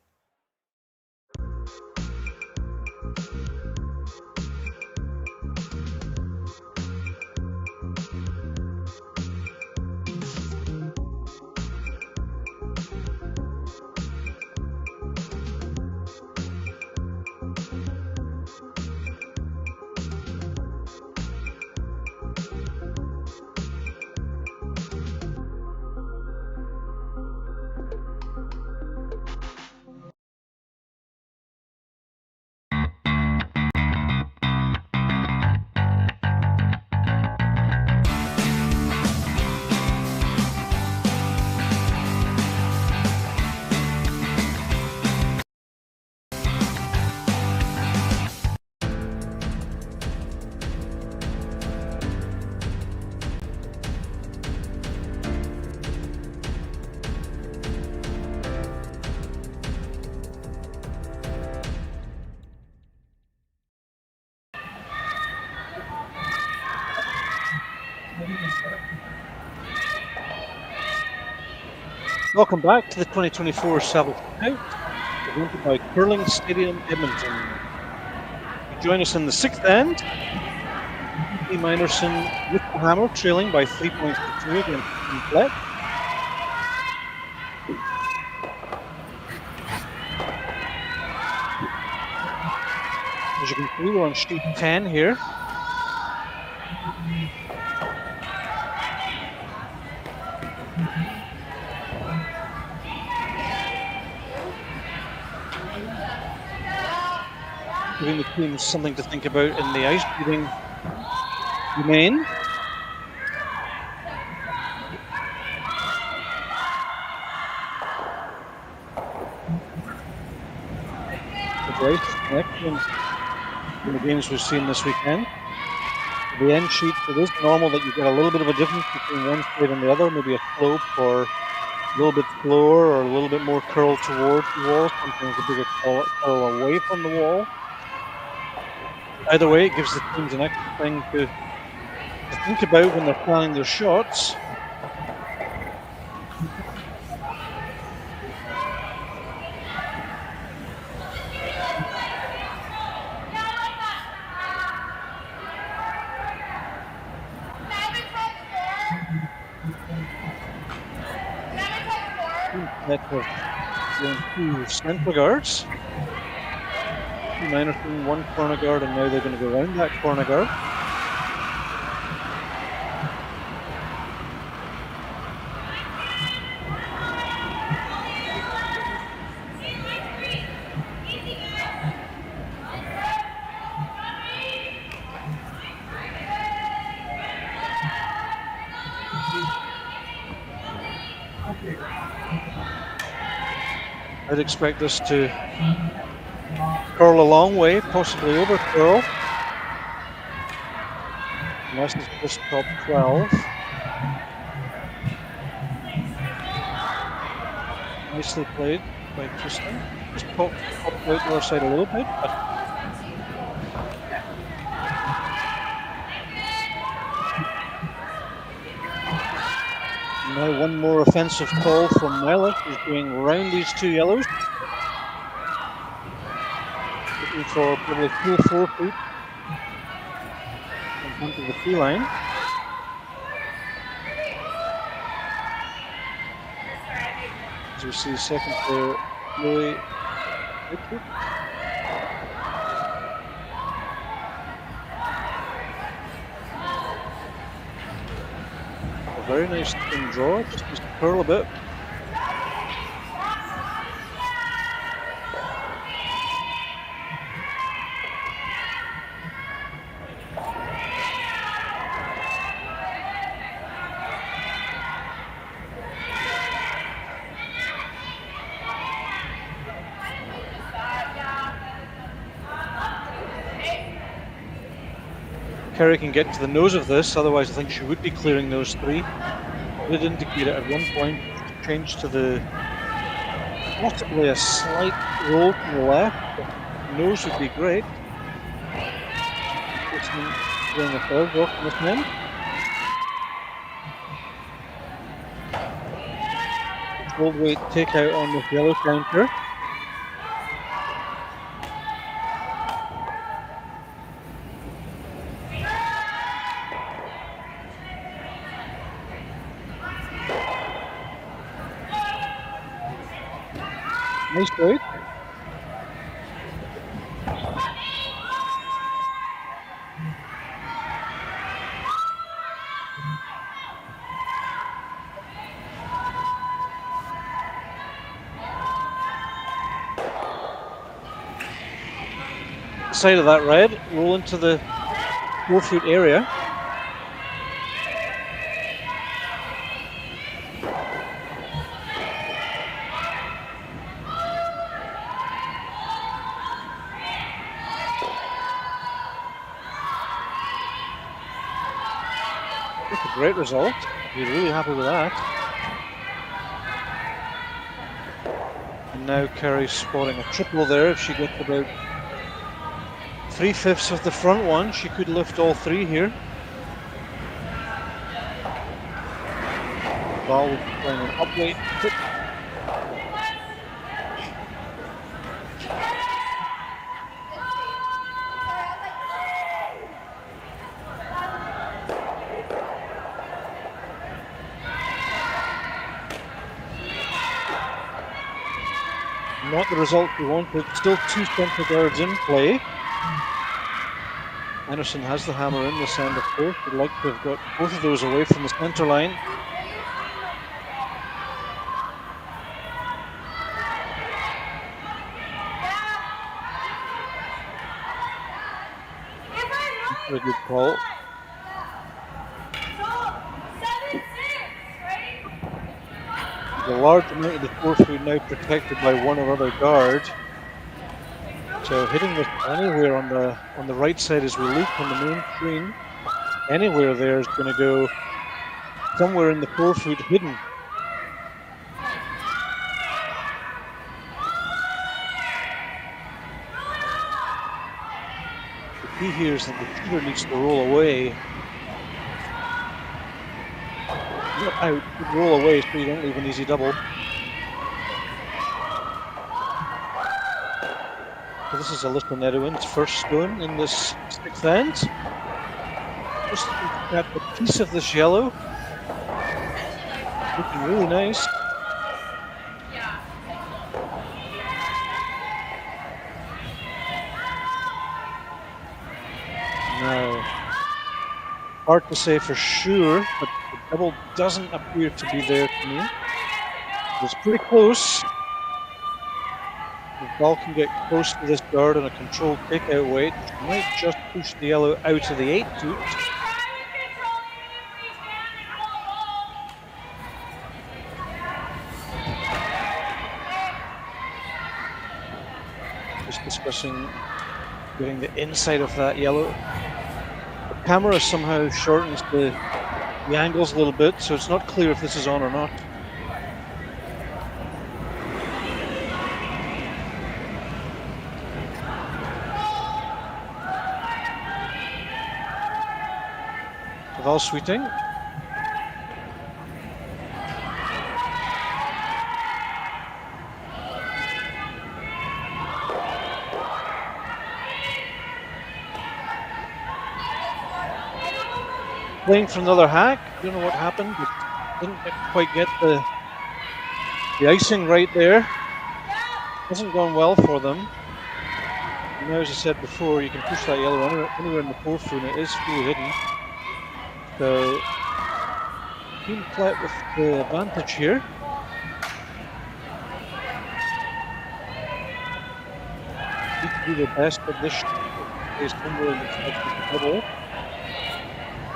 Welcome back to the 2024 Saville Shootout, presented by Curling Stadium, Edmonton. You join us in the 6th end. Team Einarson with the hammer, trailing by 3 points to 2 against Team Plett. As you can see, we're on sheet 10 here. Giving the teams something to think about in the ice shooting domain. The excellent in the games we've seen this weekend. The end sheet, it is normal that you get a little bit of a difference between one side and the other, maybe a slope or a little bit slower or a little bit more curl towards the wall, sometimes a bigger curl away from the wall. Either way, it gives the teams an extra thing to think about when they're planning their shots. That was going to center guards. Team Einarson, one corner guard, and now they're going to go around that corner guard. I'd expect this to curl a long way, possibly over curl. And this is just top 12. Nicely played by Tristan. Just popped out the other side a little bit, but now one more offensive call from Myla, who's going around these two yellows. looking for probably full 4 feet in front of the tee line. As we see second player, Cailey. A very nice spin draw, just needs to curl a bit. Kerri can get to the nose of this, otherwise I think she would be clearing those 3. I did indicate it at one point, change to the possibly a slight roll to the left, but nose would be great. Doing a third walk from this man. Controlled weight takeout on the yellow counter. Nice weight. Side of that red, roll into the 4 foot area. That's a great result. You're really happy with that. And now Kerri's spotting a triple there. If she gets about 3/5 of the front one, she could lift all 3 here. Ball will be playing an upweight tip. Not the result we wanted. Still 2 center guards in play. Einarson has the hammer in the center court. Would like to have got both of those away from the center line. Very good call. The large amount of the 4 foot now protected by one or other guard. So hitting this anywhere on the right side as we look on the main screen, anywhere there is going to go somewhere in the 4 foot hidden. The key here is that the shooter needs to roll away. Not out, but roll away so you don't leave an easy double. So this is Alyssa Nedouin's first stone in this 6th end. Just at a piece of this yellow. Looking really nice. Now, hard to say for sure, but the double doesn't appear to be there to me. It's pretty close. The ball can get close to this guard on a controlled takeout weight. Might just push the yellow out of the 8 foot. Just discussing getting the inside of that yellow. The camera somehow shortens the angles a little bit, so it's not clear if this is on or not. Ball sweeting. playing for another hack. I don't know what happened, but didn't quite get the icing right there. Hasn't gone well for them. And now, as I said before, you can push that yellow anywhere in the forefoot, and it is fully hidden. So, Team Plett with the advantage here. Need to do their best, but this is somewhere in the middle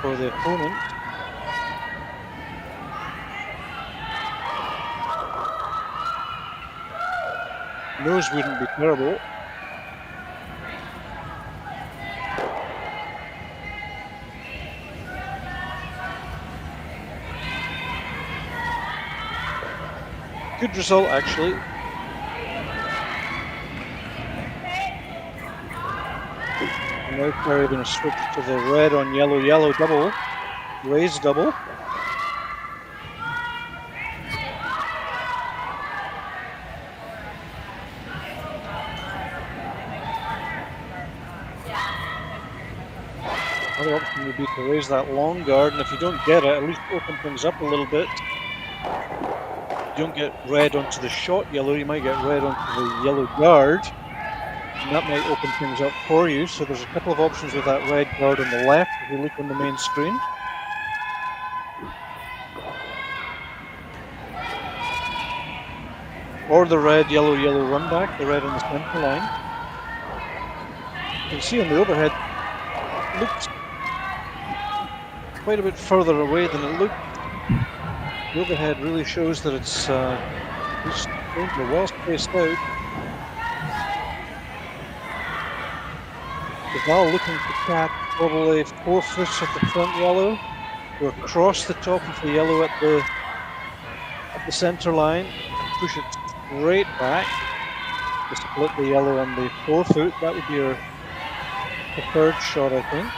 for the opponent. Nose wouldn't be terrible. Good result, actually. And now Kerri going to switch to the red on yellow, yellow double, raise double. Another option would be to raise that long guard, and if you don't get it, at least open things up a little bit. You don't get red onto the short yellow, you might get red onto the yellow guard, and that might open things up for you. So there's a couple of options with that red guard on the left if you look on the main screen. Or the red, yellow, yellow run back, the red on the center line. You can see on the overhead, it looks quite a bit further away than it looked. The overhead really shows that it's well spaced out. The ball looking to catch probably 4 foot at the front yellow, go across the top of the yellow at the center line, push it straight back to split the yellow on the 4 foot. That would be your preferred shot, I think.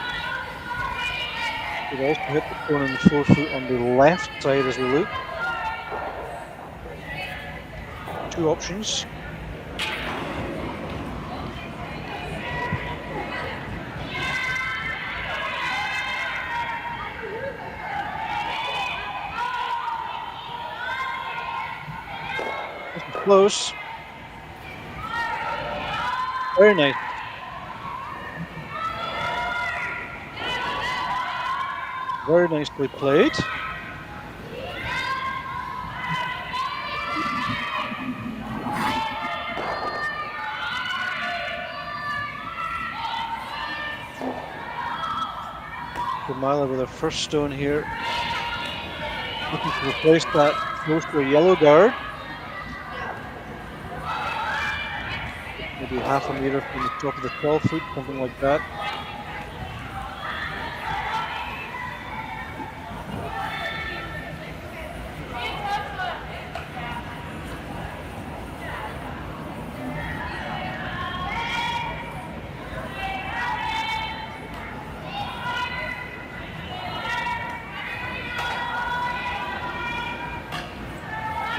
We'd also hit the cone on the 4 foot on the left side as we look. 2 options. This is close. Very nice. Very nicely played. Myla with her first stone here. Looking to replace that close to a yellow guard. Maybe half a meter from the top of the 12 foot, something like that.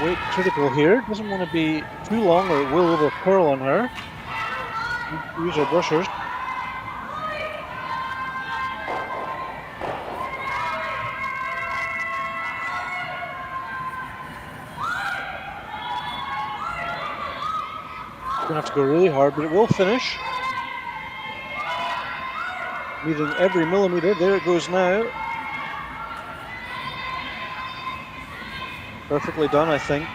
Weight critical here, doesn't want to be too long or it will over curl on her. Use our brushers. Gonna have to go really hard, but it will finish. Meeting every millimeter, there it goes now. Perfectly done, I think.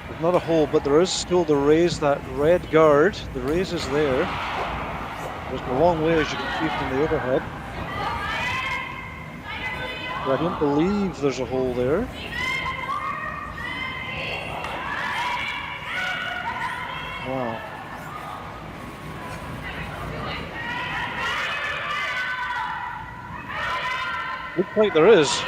There's not a hole, but there is still to raise that red guard. The raise is there. There's a long way, as you can see from the overhead. But I don't believe there's a hole there. Wow. Looks like there is.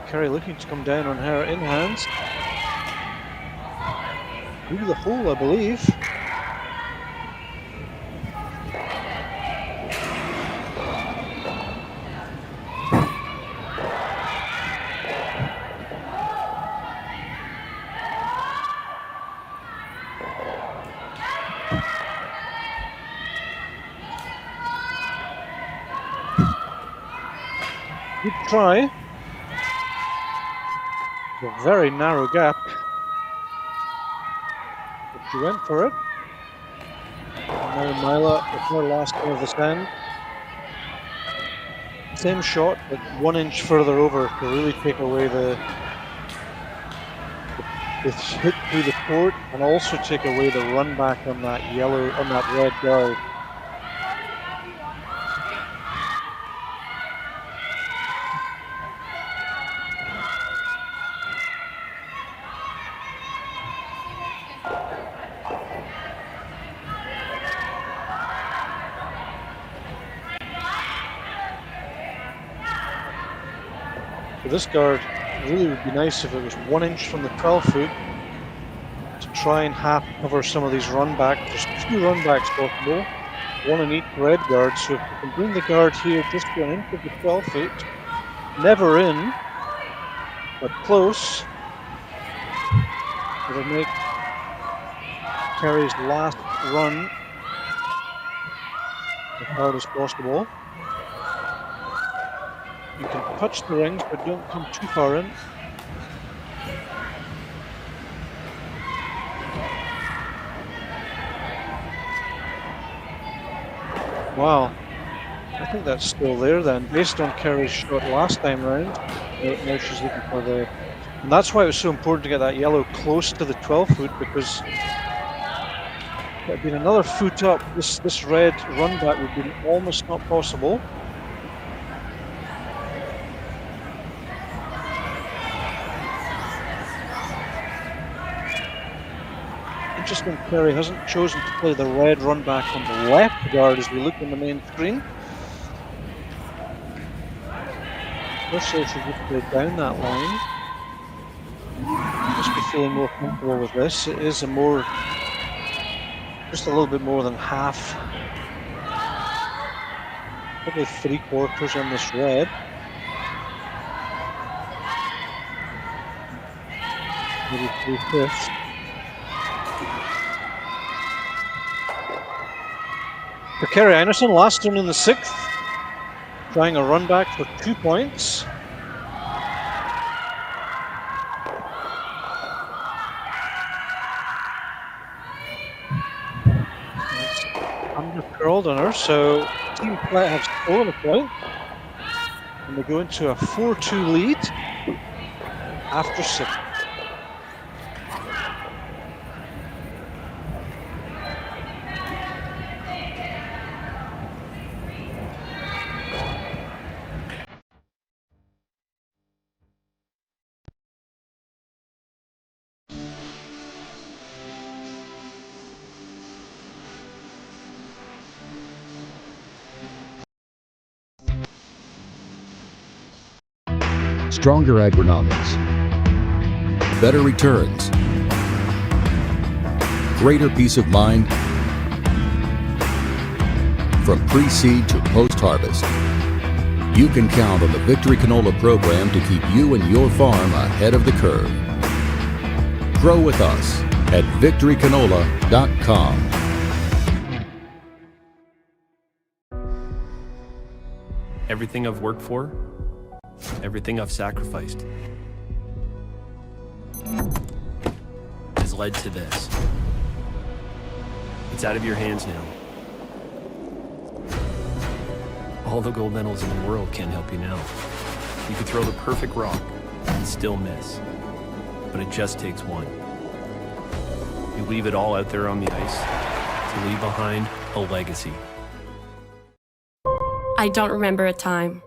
Kerri looking to come down on her in hands. Through the hole, I believe. Good try. A very narrow gap. But she went for it. And now Myla with her last one of the stand. Same shot, but 1 inch further over to really take away the hit through the court and also take away the run back on that red guard. For this guard, it really would be nice if it was 1 inch from the 12 foot to try and half cover some of these run backs. There's 2 run backs possible, 1 in each red guard. So if you can bring the guard here just to 1 inch of the 12 foot, never in, but close, it'll make Kerri's last run as hard as possible. You can touch the rings, but don't come too far in. Wow, I think that's still there then, based on Kerri's shot last time round. Now she's looking for the... And that's why it was so important to get that yellow close to the 12 foot, because if it had been another foot up, this red run back would be almost not possible. Interesting, Kerri hasn't chosen to play the red run back on the left guard as we look on the main screen. First, she should just play down that line. Must be feeling more comfortable with this. It is just a little bit more than half, probably 3/4 on this red. Maybe 3/5. For Kerri Einarson, last one in the 6th, trying a run back for 2 points. It's under-curled on her, so Team Plett have stolen a point. And they go into a 4-2 lead after 6. Stronger agronomics, better returns, greater peace of mind. From pre-seed to post-harvest, you can count on the Victory Canola program to keep you and your farm ahead of the curve. Grow with us at victorycanola.com. Everything I've worked for, everything I've sacrificed, has led to this. It's out of your hands now. All the gold medals in the world can't help you now. You could throw the perfect rock and still miss, but it just takes one. You leave it all out there on the ice to leave behind a legacy. I don't remember a time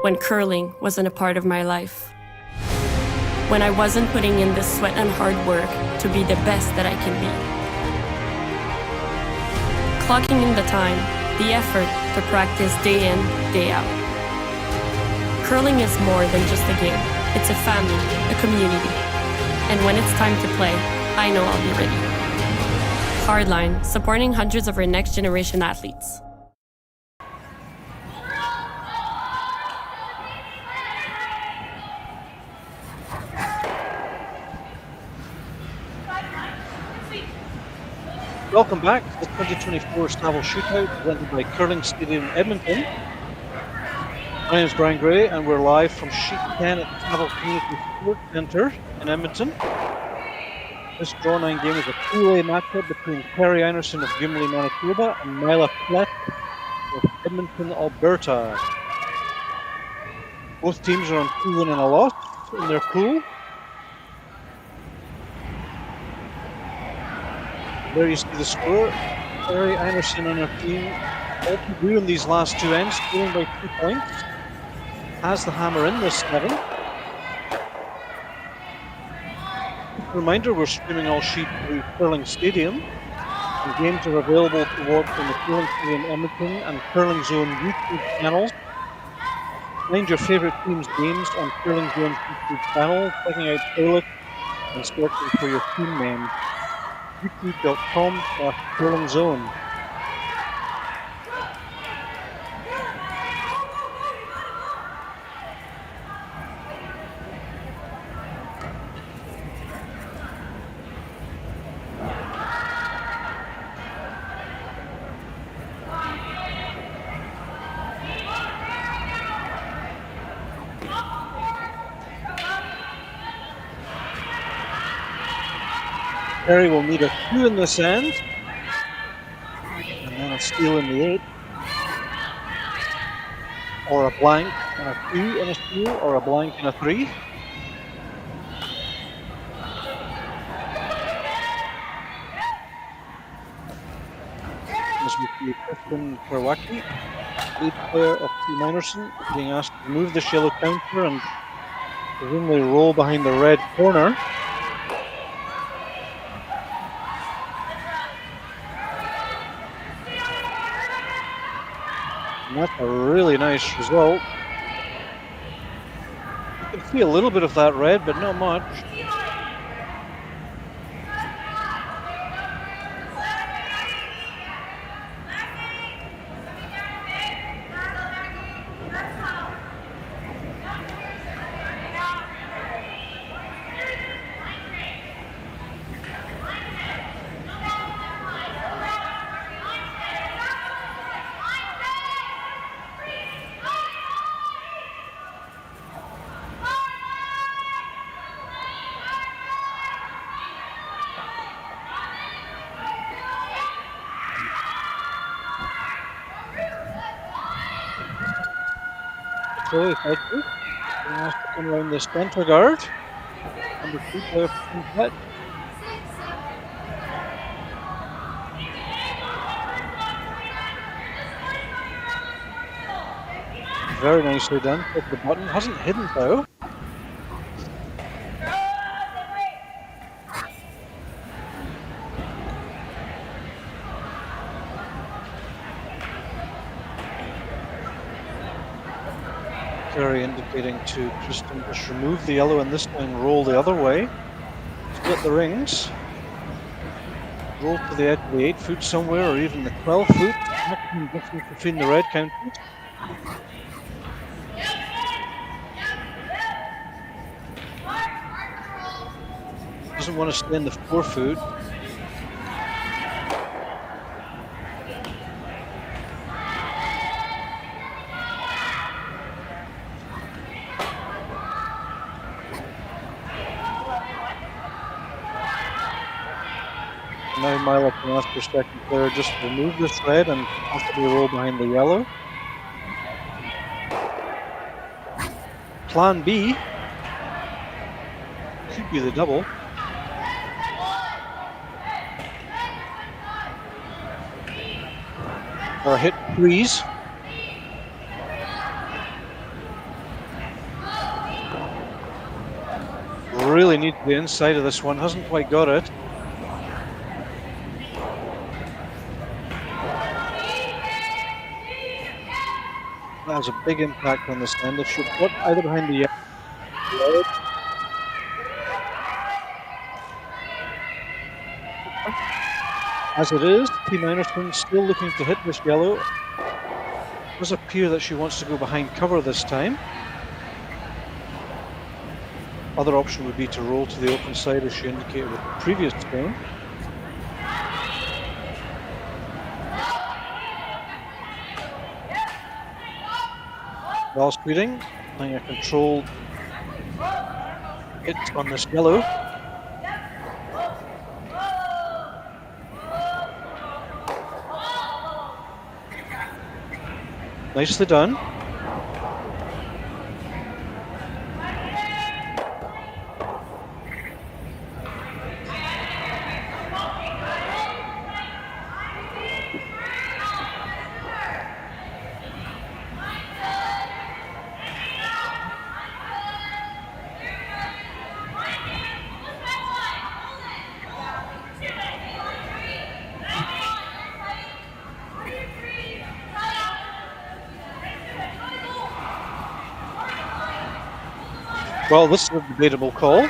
when curling wasn't a part of my life. When I wasn't putting in the sweat and hard work to be the best that I can be. Clocking in the time, the effort to practice day in, day out. Curling is more than just a game. It's a family, a community. And when it's time to play, I know I'll be ready. Hardline, supporting hundreds of our next generation athletes. Welcome back to the 2024 Saville Shootout presented by Curling Stadium Edmonton. My name is Brian Gray and we're live from Sheet 10 at the Saville Community Sports Centre in Edmonton. This draw 9 game is a two-way matchup between Kerri Einarson of Gimli, Manitoba and Myla Plett of Edmonton, Alberta. Both teams are on 2 win and a loss in their pool. There you see the score. Kerri Einarson and her team all to do in these last two ends, scoring by 2 points. Has the hammer in this 7. Reminder, we're streaming all sheet through Curling Stadium. And games are available to watch on the Curling Stadium Edmonton and Curling Zone YouTube channels. Find your favourite team's games on Curling Zone's YouTube channel, checking out playlists and searching for your team name. youtube.com/curlingzone. Kerri will need a 2 in this end, and then a steal in the 8, or a blank and a 2 and a steal, or a blank and a 3. This would be Kristen Kerwacki, lead player of Team Einarson, being asked to move this yellow counter and presumably roll behind the red corner. And that's a really nice result. You can see a little bit of that red, but not much. Cailey being asked to come around the centre guard. Number 2 player for Team Plett. Very nicely done. Hit the button. Hasn't hidden though. Kerri indicating to Kristen just remove the yellow and this time roll the other way. Split the rings. Roll to the edge of the 8 foot somewhere or even the 12 foot. Maximum distance between the red counters. Doesn't want to stay in the 4 foot. Now Myla can ask her second player just to remove this red and possibly roll behind the yellow. Plan B could be the double. Or a hit freeze. Really needs the inside of this one, hasn't quite got it. That has a big impact on this end. If she put either behind the yellow. As it is, Team Einarson still looking to hit this yellow. It does appear that she wants to go behind cover this time. Other option would be to roll to the open side as she indicated with the previous game. Ball speeding, playing a controlled hit on this yellow. Nicely done. Well, this is a debatable call.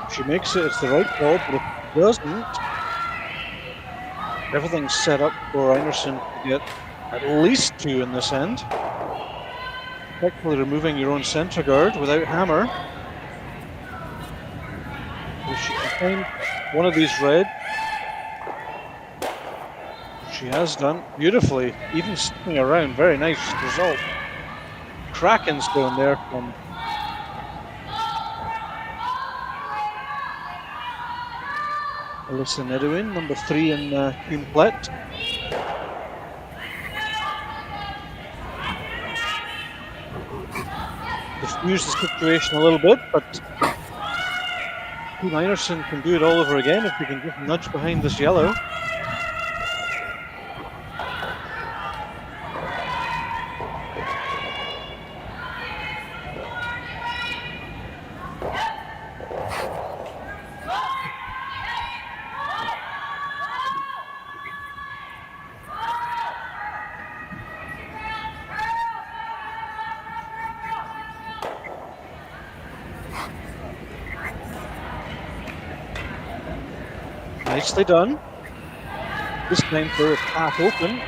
If she makes it, it's the right call, but if she doesn't, everything's set up for Einarson to get at least 2 in this end. Effectively removing your own centre guard without hammer. If she can find one of these red, she has done beautifully, even sticking around. Very nice result. Kraken's down there from Alyssa Nedwin, number 3 in Team Plett. Diffuse the situation a little bit, but Team Einarson can do it all over again if they can just nudge behind this yellow. Nicely done. This time for a path open.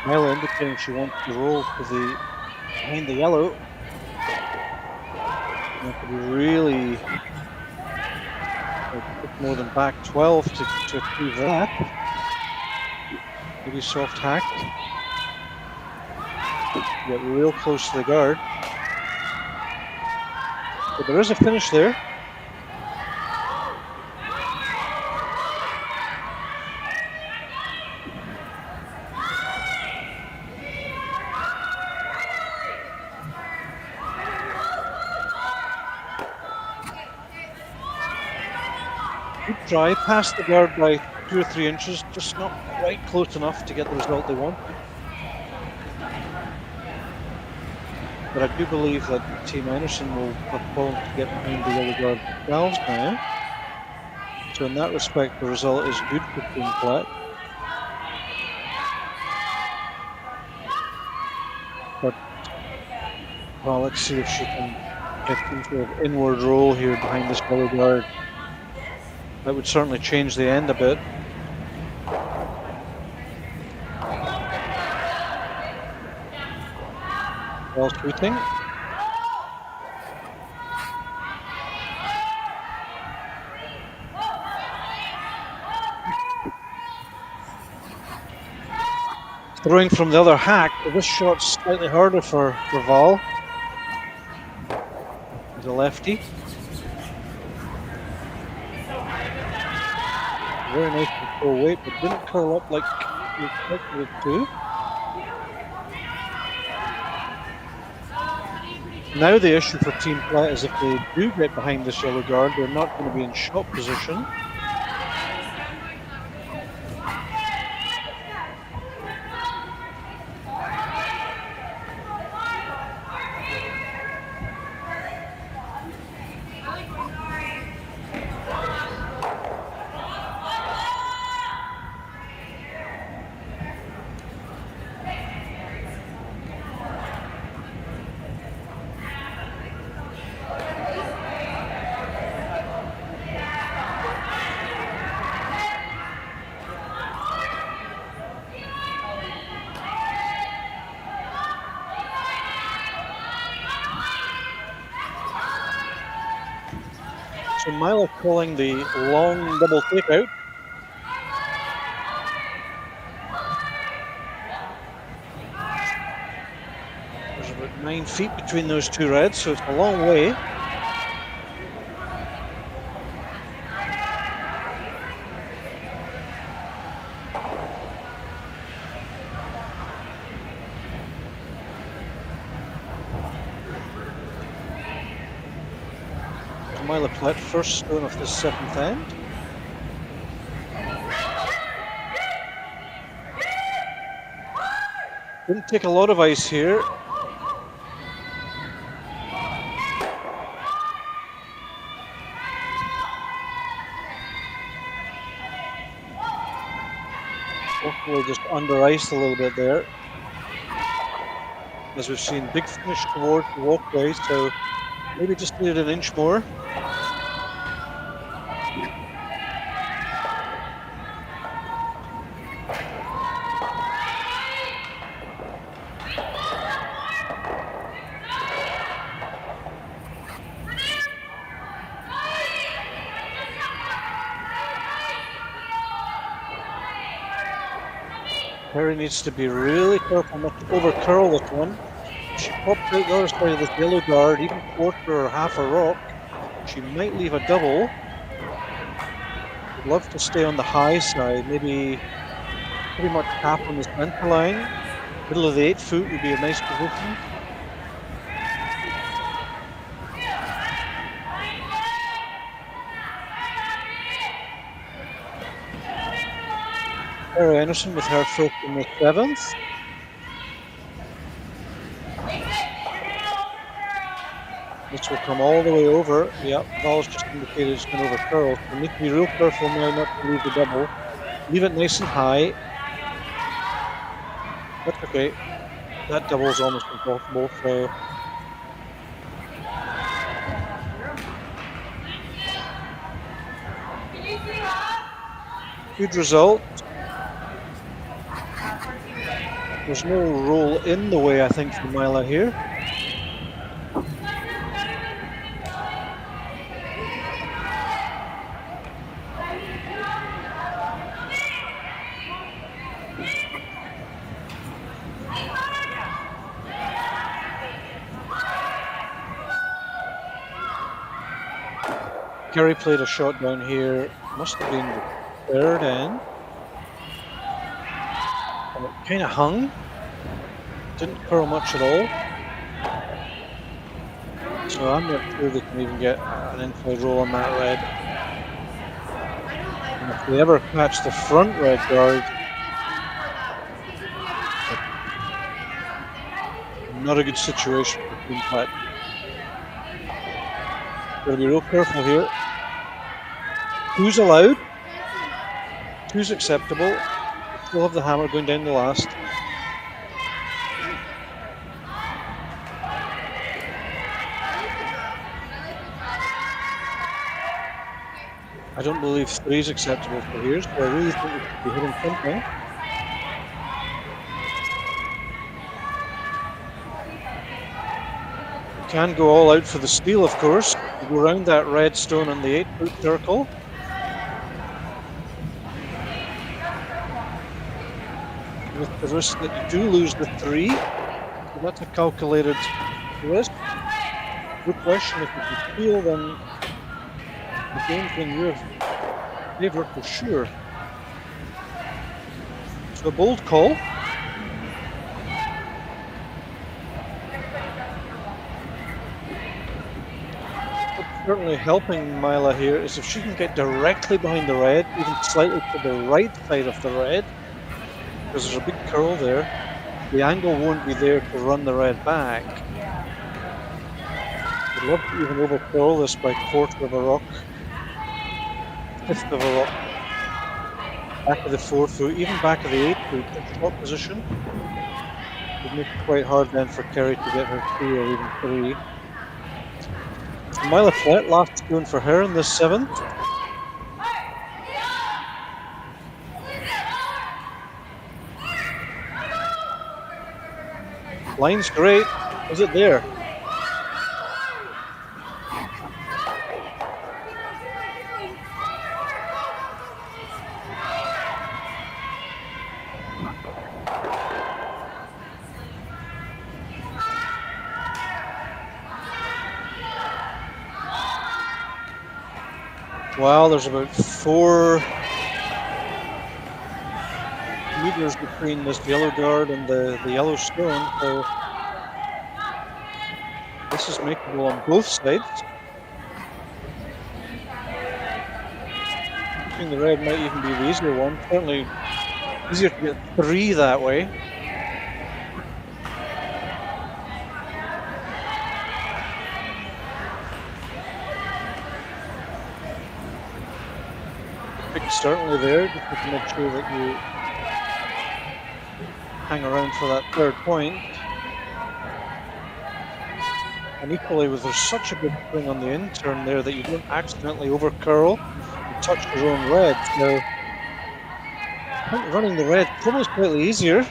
Myla indicating she wants to roll to the behind the yellow. That could be really more than back 12 to achieve that. Maybe soft hack. Get real close to the guard. But there is a finish there. Try past the guard by 2 or 3 inches, just not quite close enough to get the result they want. But I do believe that Team Einarson will have fallen to get behind the yellow guard themselves now. So in that respect, the result is good for Team Plett. But, well, let's see if she can get some sort of inward roll here behind this yellow guard. That would certainly change the end a bit. Ball shooting. Throwing from the other hack, but this shot's slightly harder for Val. He's a lefty. Very nice control weight, but didn't curl up like you expected it to. Now the issue for Team Plett is if they do get behind this yellow guard, they're not going to be in shot position. So Myla calling the long double takeout. There's about 9 feet between those two reds, so it's a long way. Myla Plett, first stone of the 7th end. Didn't take a lot of ice here. Hopefully just under ice a little bit there. As we've seen, big finish towards the walkway, so maybe just needed an inch more. Kerri needs to be really careful not to over curl this one. If she pops out the other side of this yellow guard, even quarter or half a rock, she might leave a double. Would love to stay on the high side, maybe pretty much half on the center line. Middle of the 8 foot would be a nice position. Kerri Einarson with her first in the 7th. This will come all the way over. Yep, Val's just indicated it's going over curl. So we need to be real careful now not to leave the double. Leave it nice and high. That's okay. That double is almost impossible, so. Good result. There's no roll in the way, I think, for Myla here. Kerri played a shot down here, must have been the 3rd end. And it kind of hung. Didn't curl much at all. So I'm not sure they can even get an inside roll on that red. And if they ever catch the front red guard, not a good situation for Team Plett. Gotta be real careful here. 2's allowed. 2's acceptable. We'll have the hammer going down the last. I don't believe 3's acceptable for here, so I really think we should be hitting something. We can go all out for the steal, of course. We go around that red stone on the 8 foot circle. With the risk that you do lose the 3. So that's a calculated risk. Good question. If you can steal, then the game's in your favor for sure. So a bold call. What's certainly helping Myla here is if she can get directly behind the red, even slightly to the right side of the red, because there's a big curl there, the angle won't be there to run the red back. I'd love to even over curl this by quarter of a rock. 5th of a rock, back of the 4 foot, even back of the 8 foot, in short position. Would make it quite hard then for Kerri to get her 2 or even 3. So Myla Plett, last stone for her in this 7th. Line's great. Is it there? Well, there's about 4 meters between this yellow guard and the yellow stone, so this is makeable on both sides. I think the red might even be the easier one. Certainly easier to get 3 that way. Certainly there, just to make sure that you hang around for that 3rd point. And equally, there's such a good swing on the in-turn there that you don't accidentally over-curl and touch your own red. So I think running the red probably slightly easier.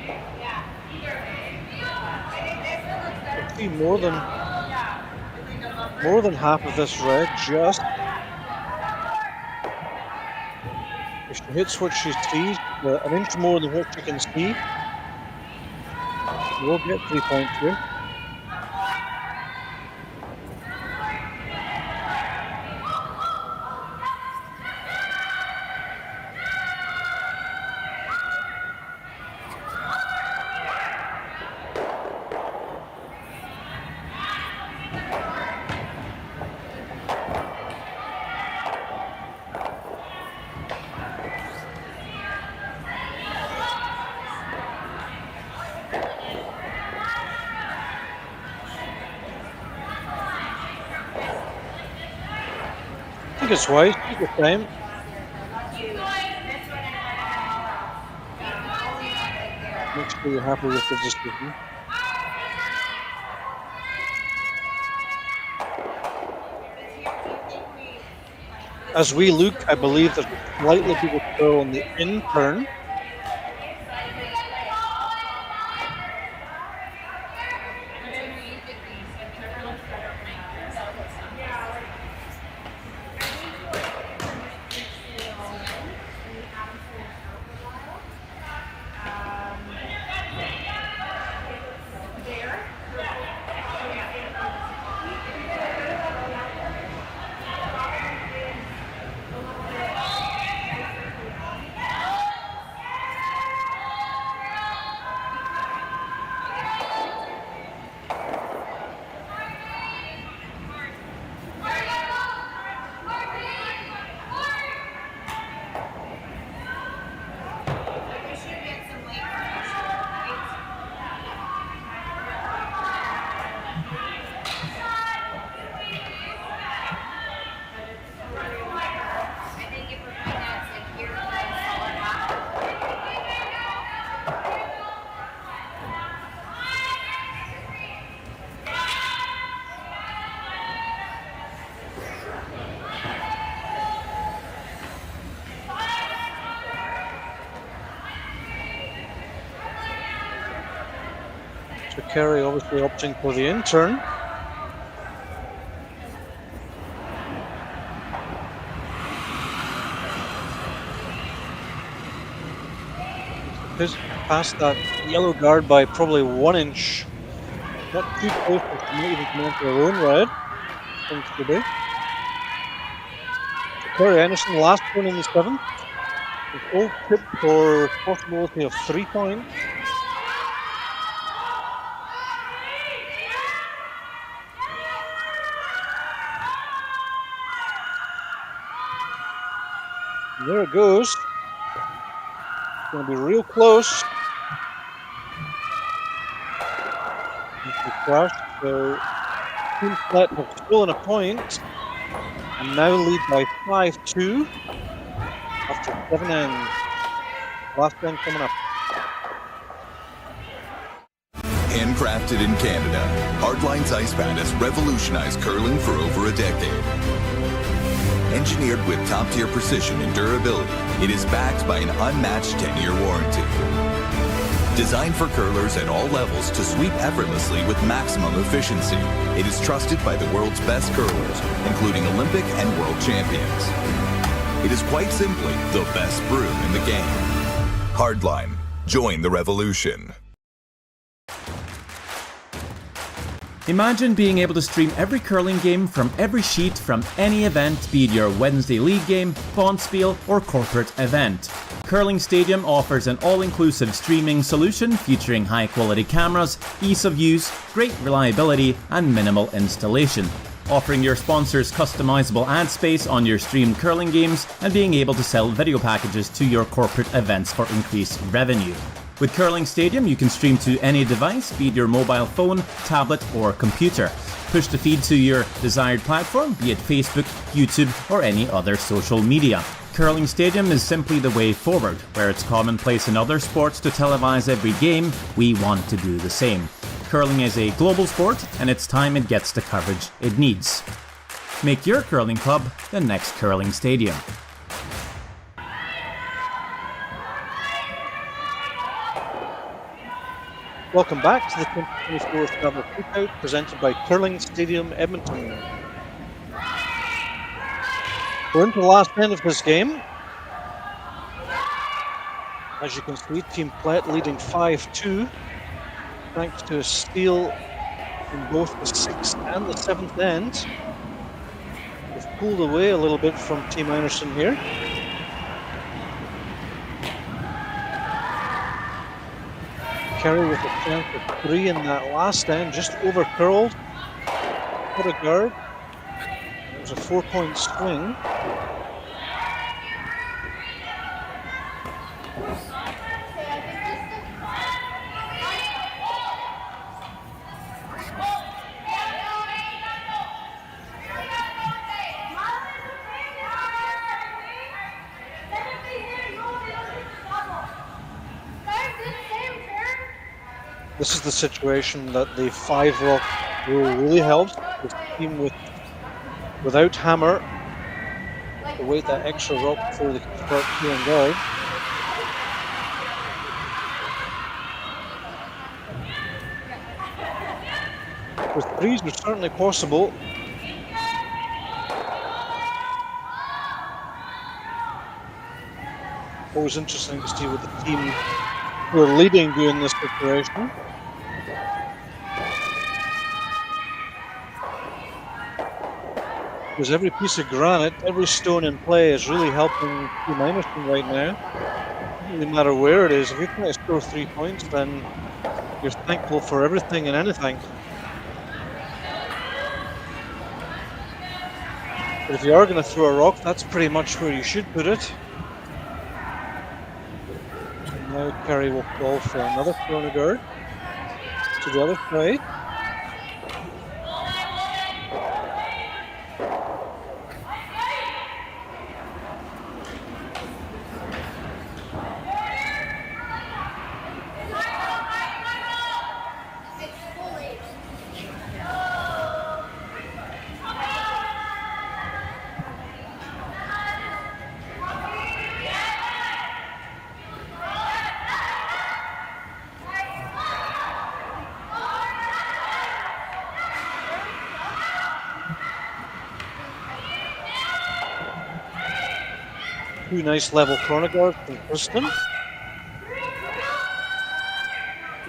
I see more than half of this red just. If she hits what she sees, an inch more than what she can see, we'll get 3 points here. I think it's wise, take your time. Make sure you're happy with the decision. As we look, I believe there's a slightly bigger throw on the in-turn. Kerri obviously opting for the in-turn. He's past that yellow guard by probably 1 inch. Not too close to even come into their own red. Seems to be. Kerri Einarson, last one in the 7th. A full tip for possibility of 3 points. There it goes. It's going to be real close. So Team Plett have stolen a point and now lead by 5-2 after 7 ends. Last end coming up. Handcrafted in Canada, Hardlines Ice Pad has revolutionized curling for over a decade. Engineered with top-tier precision and durability, it is backed by an unmatched 10-year warranty. Designed for curlers at all levels to sweep effortlessly with maximum efficiency, it is trusted by the world's best curlers, including Olympic and world champions. It is quite simply the best broom in the game. Hardline, join the revolution. Imagine being able to stream every curling game from every sheet from any event, be it your Wednesday league game, bonspiel, or corporate event. Curling Stadium offers an all-inclusive streaming solution featuring high-quality cameras, ease of use, great reliability, and minimal installation. Offering your sponsors customizable ad space on your streamed curling games and being able to sell video packages to your corporate events for increased revenue. With Curling Stadium, you can stream to any device, be it your mobile phone, tablet, or computer. Push the feed to your desired platform, be it Facebook, YouTube, or any other social media. Curling Stadium is simply the way forward. Where it's commonplace in other sports to televise every game, we want to do the same. Curling is a global sport, and it's time it gets the coverage it needs. Make your curling club the next Curling Stadium. Welcome back to the 2024 Saville Shootout presented by Curling Stadium Edmonton. We're into the last end of this game. As you can see, Team Plett leading 5-2 thanks to a steal in both the 6th and the 7th end. They've pulled away a little bit from Team Einarson here. Kerri with a chance of 3 in that last end, just over curled. What a guard. It was a 4-point swing. This is the situation that the 5-rock rule really helps. This team without hammer to wait that extra rock before they can start playing guard. The threes are certainly possible. Always interesting to see what the team who are leading do in this situation. Because every piece of granite, every stone in play is really helping Team Einarson right now. It doesn't really matter where it is. If you're trying to score 3 points, then you're thankful for everything and anything. But if you are going to throw a rock, that's pretty much where you should put it. And now Kerri will call for another corner guard to the other side. Two nice level corner guards from Kristen.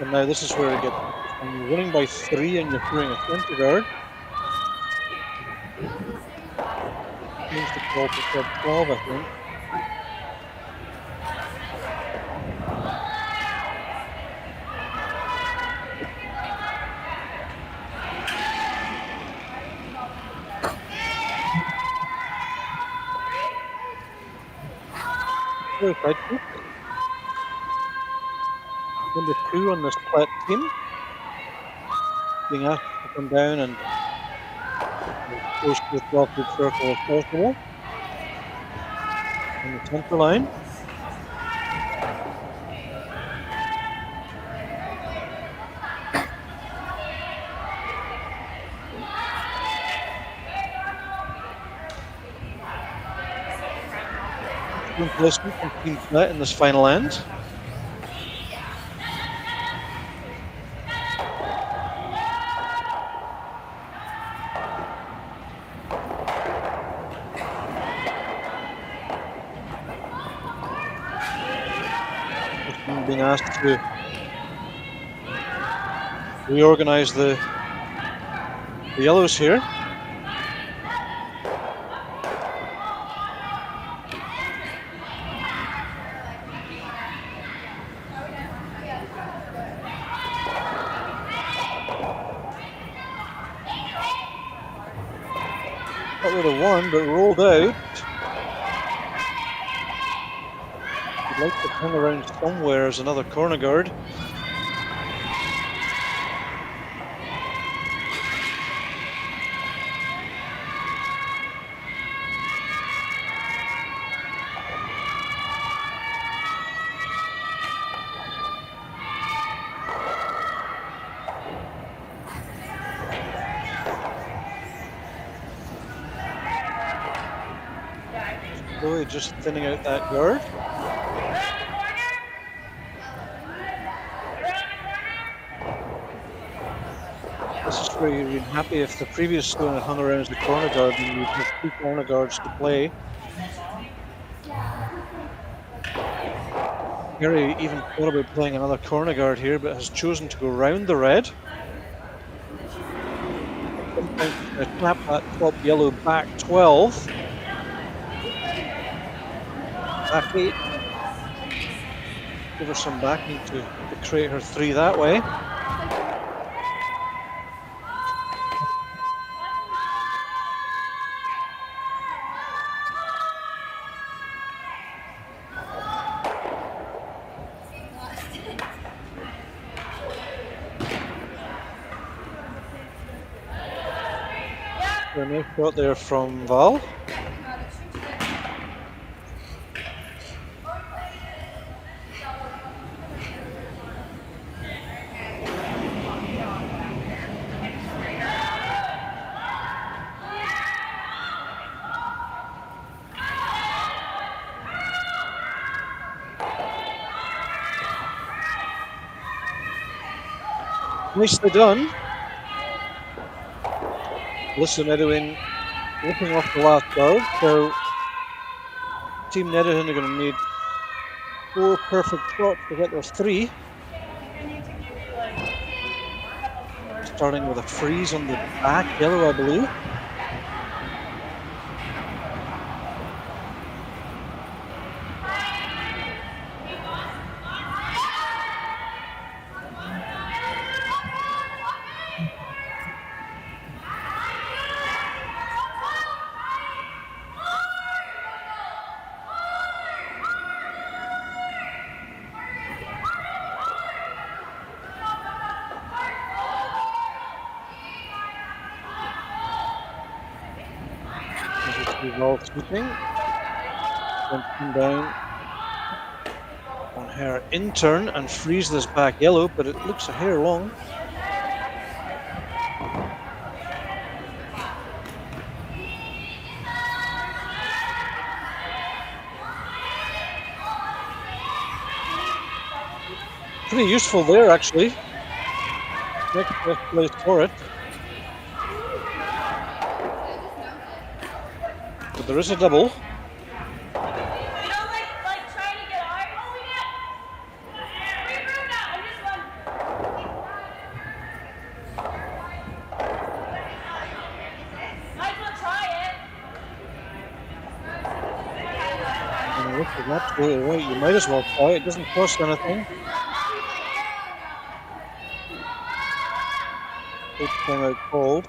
And now this is where it gets, when you're winning by 3 and you're throwing a center guard. Seems to call for sub 12, I think. Side kick. Number 2 on this Plett team. Being asked to come down and close to the 12-foot circle as possible. On the center line. Placement from Team Plett in this final end. Being asked to reorganize the the yellows here. Got rid of one, but rolled out. You'd like to hang around somewhere as another corner guard. Really just thinning out that guard. This is where you'd be happy if the previous stone had hung around as the corner guard and you'd have 2 corner guards to play. Kerri even thought about playing another corner guard here, but has chosen to go round the red. Sometimes he's going to tap that top yellow back 12. Back 8. Give her some backing to create her 3 that way. A nice shot there from Val. Nicely done. Listen, Edwin, looking off the last goal. So, Team Netherton are going to need 4 perfect shots to get their 3. Starting with a freeze on the back yellow, I believe. Ball sweeping. Then come down on her in turn and freeze this back yellow, but it looks a hair long. Pretty useful there, actually. Next best place for it. But there is a double. You're absolutely right. You might as well try it. It doesn't cost anything. It came out cold.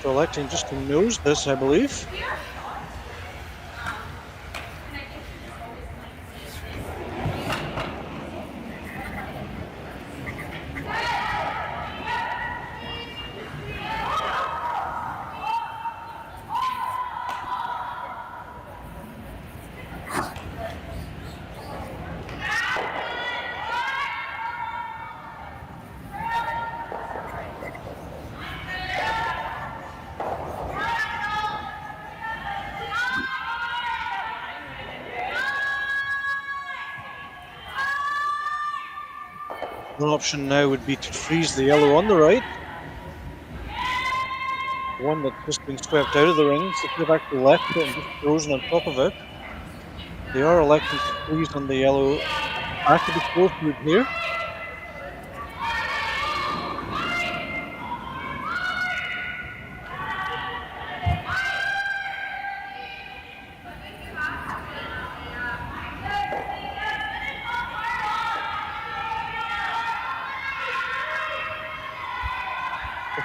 Electing just to nose this, I believe. One option now would be to freeze the yellow on the right. The one that's just been swept out of the rings. They could have actually left it and just frozen on top of it. They are electing to freeze on the yellow back of the scoreboard here.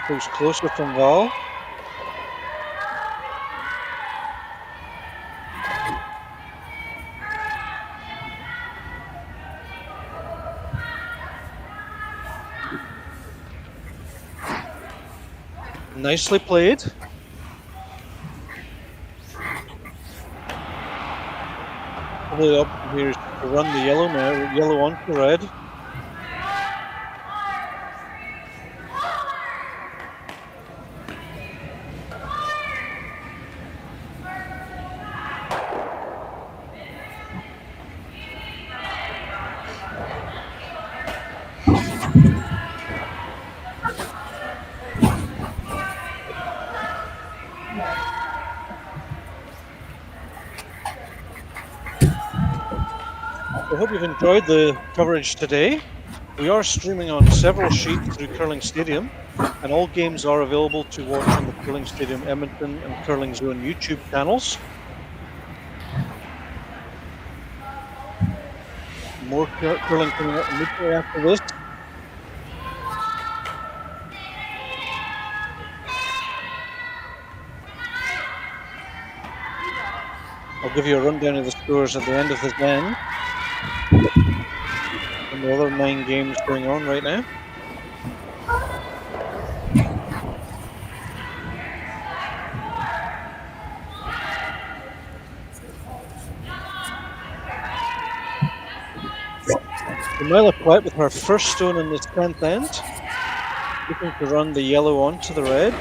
Goes closer from Val. Nicely played. Probably the option here is to run the yellow now, yellow onto red. I hope you've enjoyed the coverage today. We are streaming on several sheets through Curling Stadium, and all games are available to watch on the Curling Stadium Edmonton and Curling Zone YouTube channels. More curling coming up immediately after this. I'll give you a rundown of the scores at the end of this end. And the other 9 games going on right now. Myla Plett with her first stone in this 10th end, looking to run the yellow onto the red.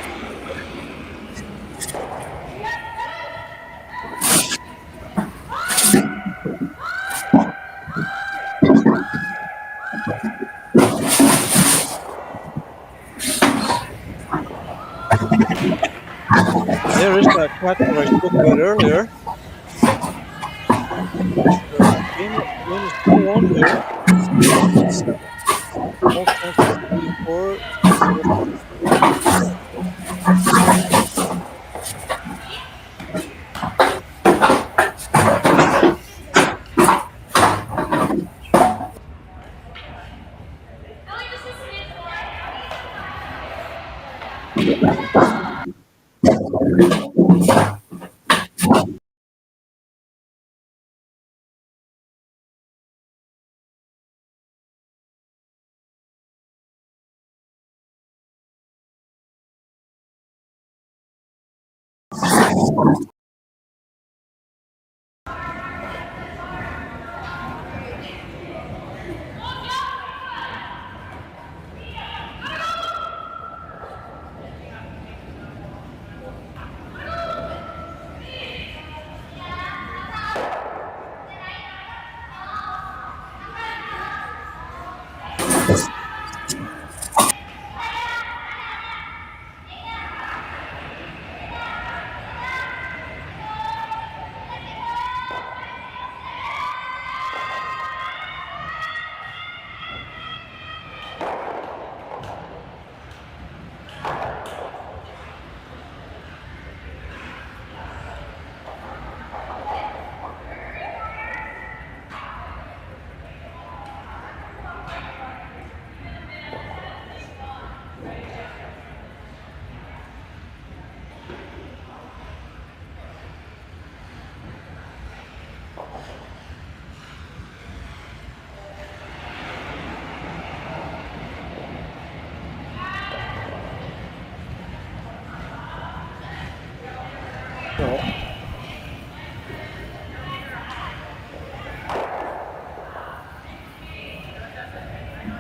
There is that catch that I spoke about earlier. Game is still on there. All chances to be for.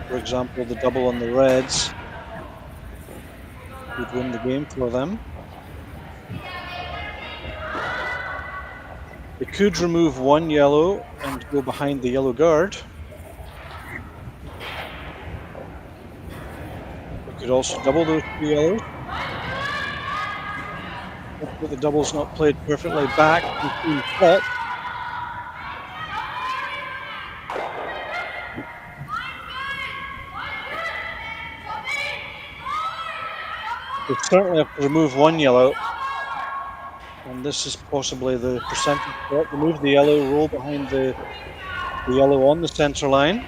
For example, the double on the Reds would win the game for them. They could remove one yellow and go behind the yellow guard. could also double those 2 yellows. Hopefully the double's not played perfectly back from Team Plett. We certainly have to remove 1 yellow. And this is possibly the percentage shot. Remove the yellow, roll behind the yellow on the centre line.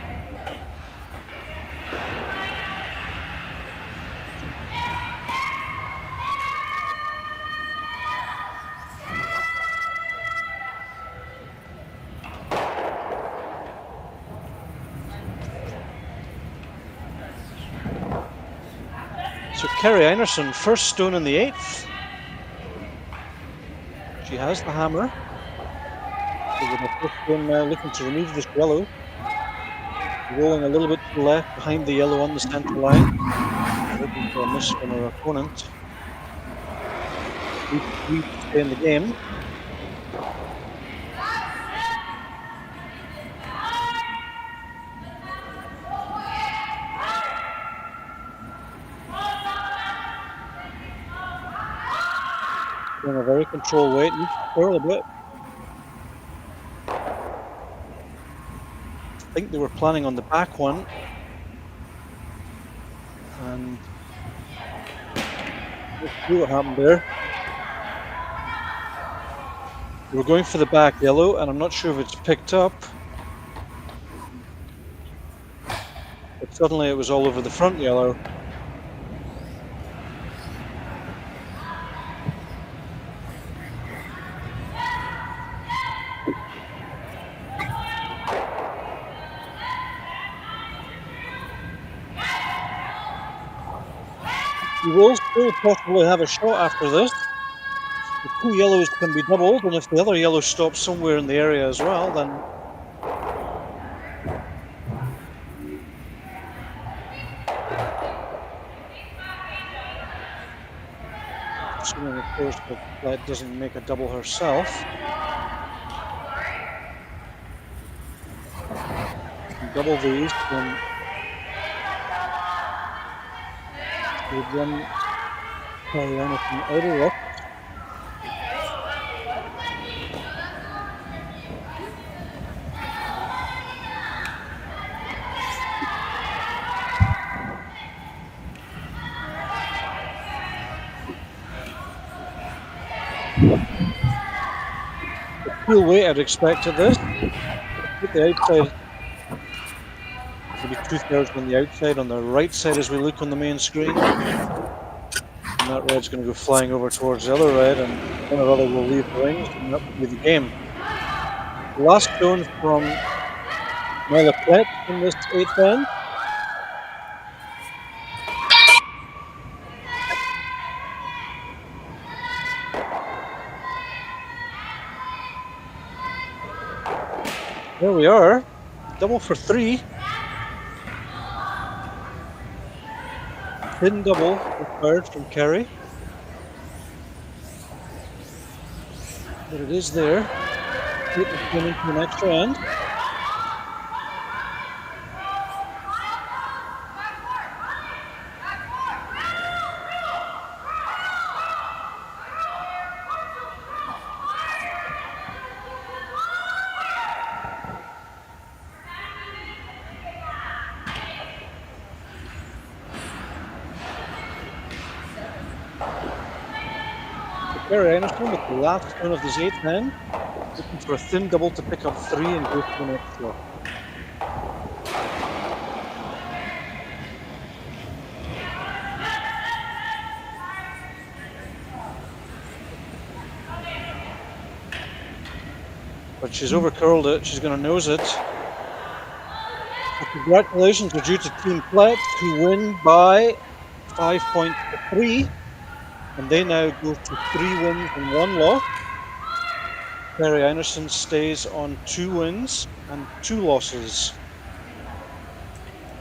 So Kerri Einarson, first stone in the 8th. She has the hammer. So with the first stone now looking to remove this yellow. Rolling a little bit to the left behind the yellow on the centre line. Looking for a miss from her opponent. We stay in the game. In a very controlled way, needs to curl a bit. I think they were planning on the back one. And let's see what happened there. They were going for the back yellow, and I'm not sure if it's picked up. But suddenly it was all over the front yellow. You will still possibly have a shot after this. The 2 yellows can be doubled, and if the other yellow stops somewhere in the area as well, then assuming, of course, that doesn't make a double herself. Double these, then we've done Kerri Einarson out of luck. The cool weight I'd expect at this. Put the outside. Maybe 2/3 on the outside, on the right side as we look on the main screen. And that red's going to go flying over towards the other red, and one or other will leave the rings, and that will be the game. The last stone from Myla Plett in this 8th end. There we are. Double for 3. Thin double required from Kerri. But it is there. Take the pin into an extra end. Kerri Einarson with the last stone of this 8th end, looking for a thin double to pick up 3 and go to the next floor. But she's overcurled it, she's going to nose it. So congratulations are due to Team Plett, who win by 5 points to 3. And they now go to 3 wins and 1 loss. Kerri Einarson stays on 2 wins and 2 losses.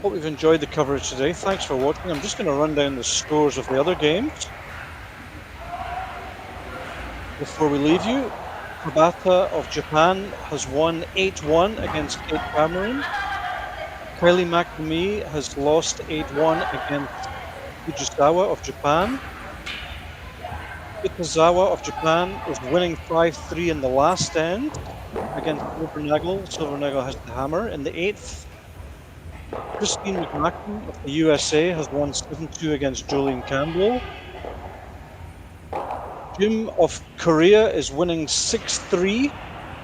Hope you've enjoyed the coverage today. Thanks for watching. I'm just going to run down the scores of the other games before we leave you. Tabata of Japan has won 8-1 against Cape Cameroon. Cailey has lost 8-1 against Fujisawa of Japan. Itazawa of Japan is winning 5-3 in the last end against Silvernagel. Silvernagel has the hammer. In the 8th, Christine McMacken of the USA has won 7-2 against Jolene Campbell. Jim of Korea is winning 6-3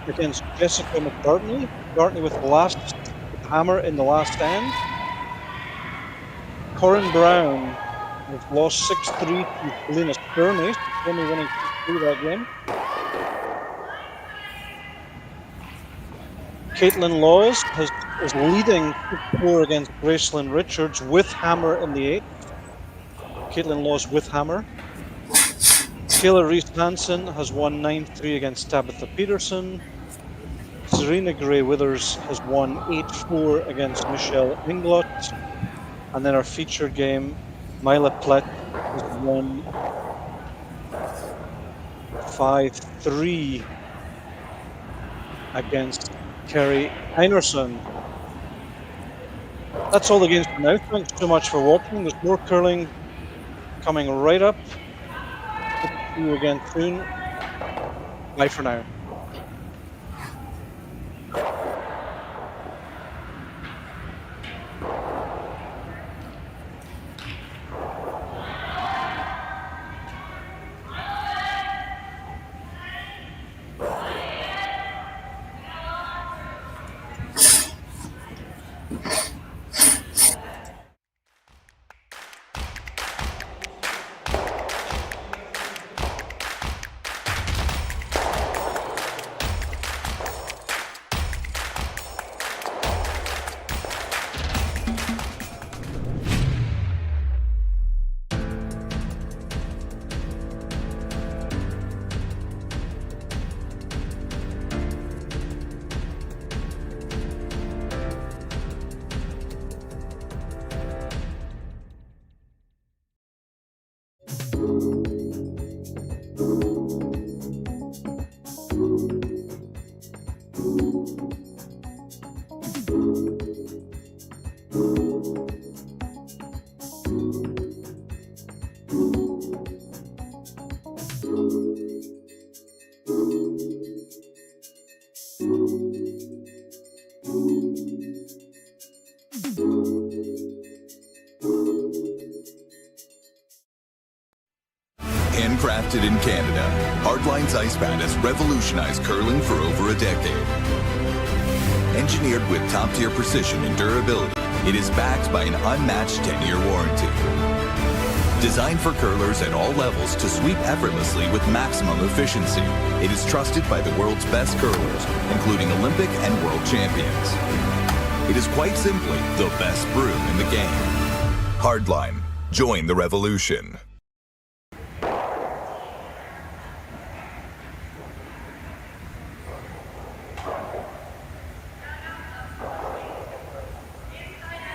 against Jessica McCartney. McCartney with the hammer in the last end. Corinne Brown has lost 6-3 to Helena Sterney, only winning 6-3 that game. Caitlin Laws is leading 6-4 against Gracelyn Richards with hammer in the 8th. Caitlin Laws with hammer. Taylor Reese Hansen has won 9-3 against Tabitha Peterson. Serena Gray Withers has won 8-4 against Michelle Inglot. And then our featured game, Myla Plett has won 5-3 against Kerri Einarson. That's all the games for now. Thanks so much for watching. There's more curling coming right up. See you again soon. Bye for now. Handcrafted in Canada, Hardlines Ice Pad has revolutionized curling for over a decade. Engineered with top-tier precision and durability, it is backed by an unmatched 10-year warranty. Designed for curlers at all levels to sweep effortlessly with maximum efficiency, it is trusted by the world's best curlers, including Olympic and world champions. It is quite simply the best broom in the game. Hardline. Join the revolution.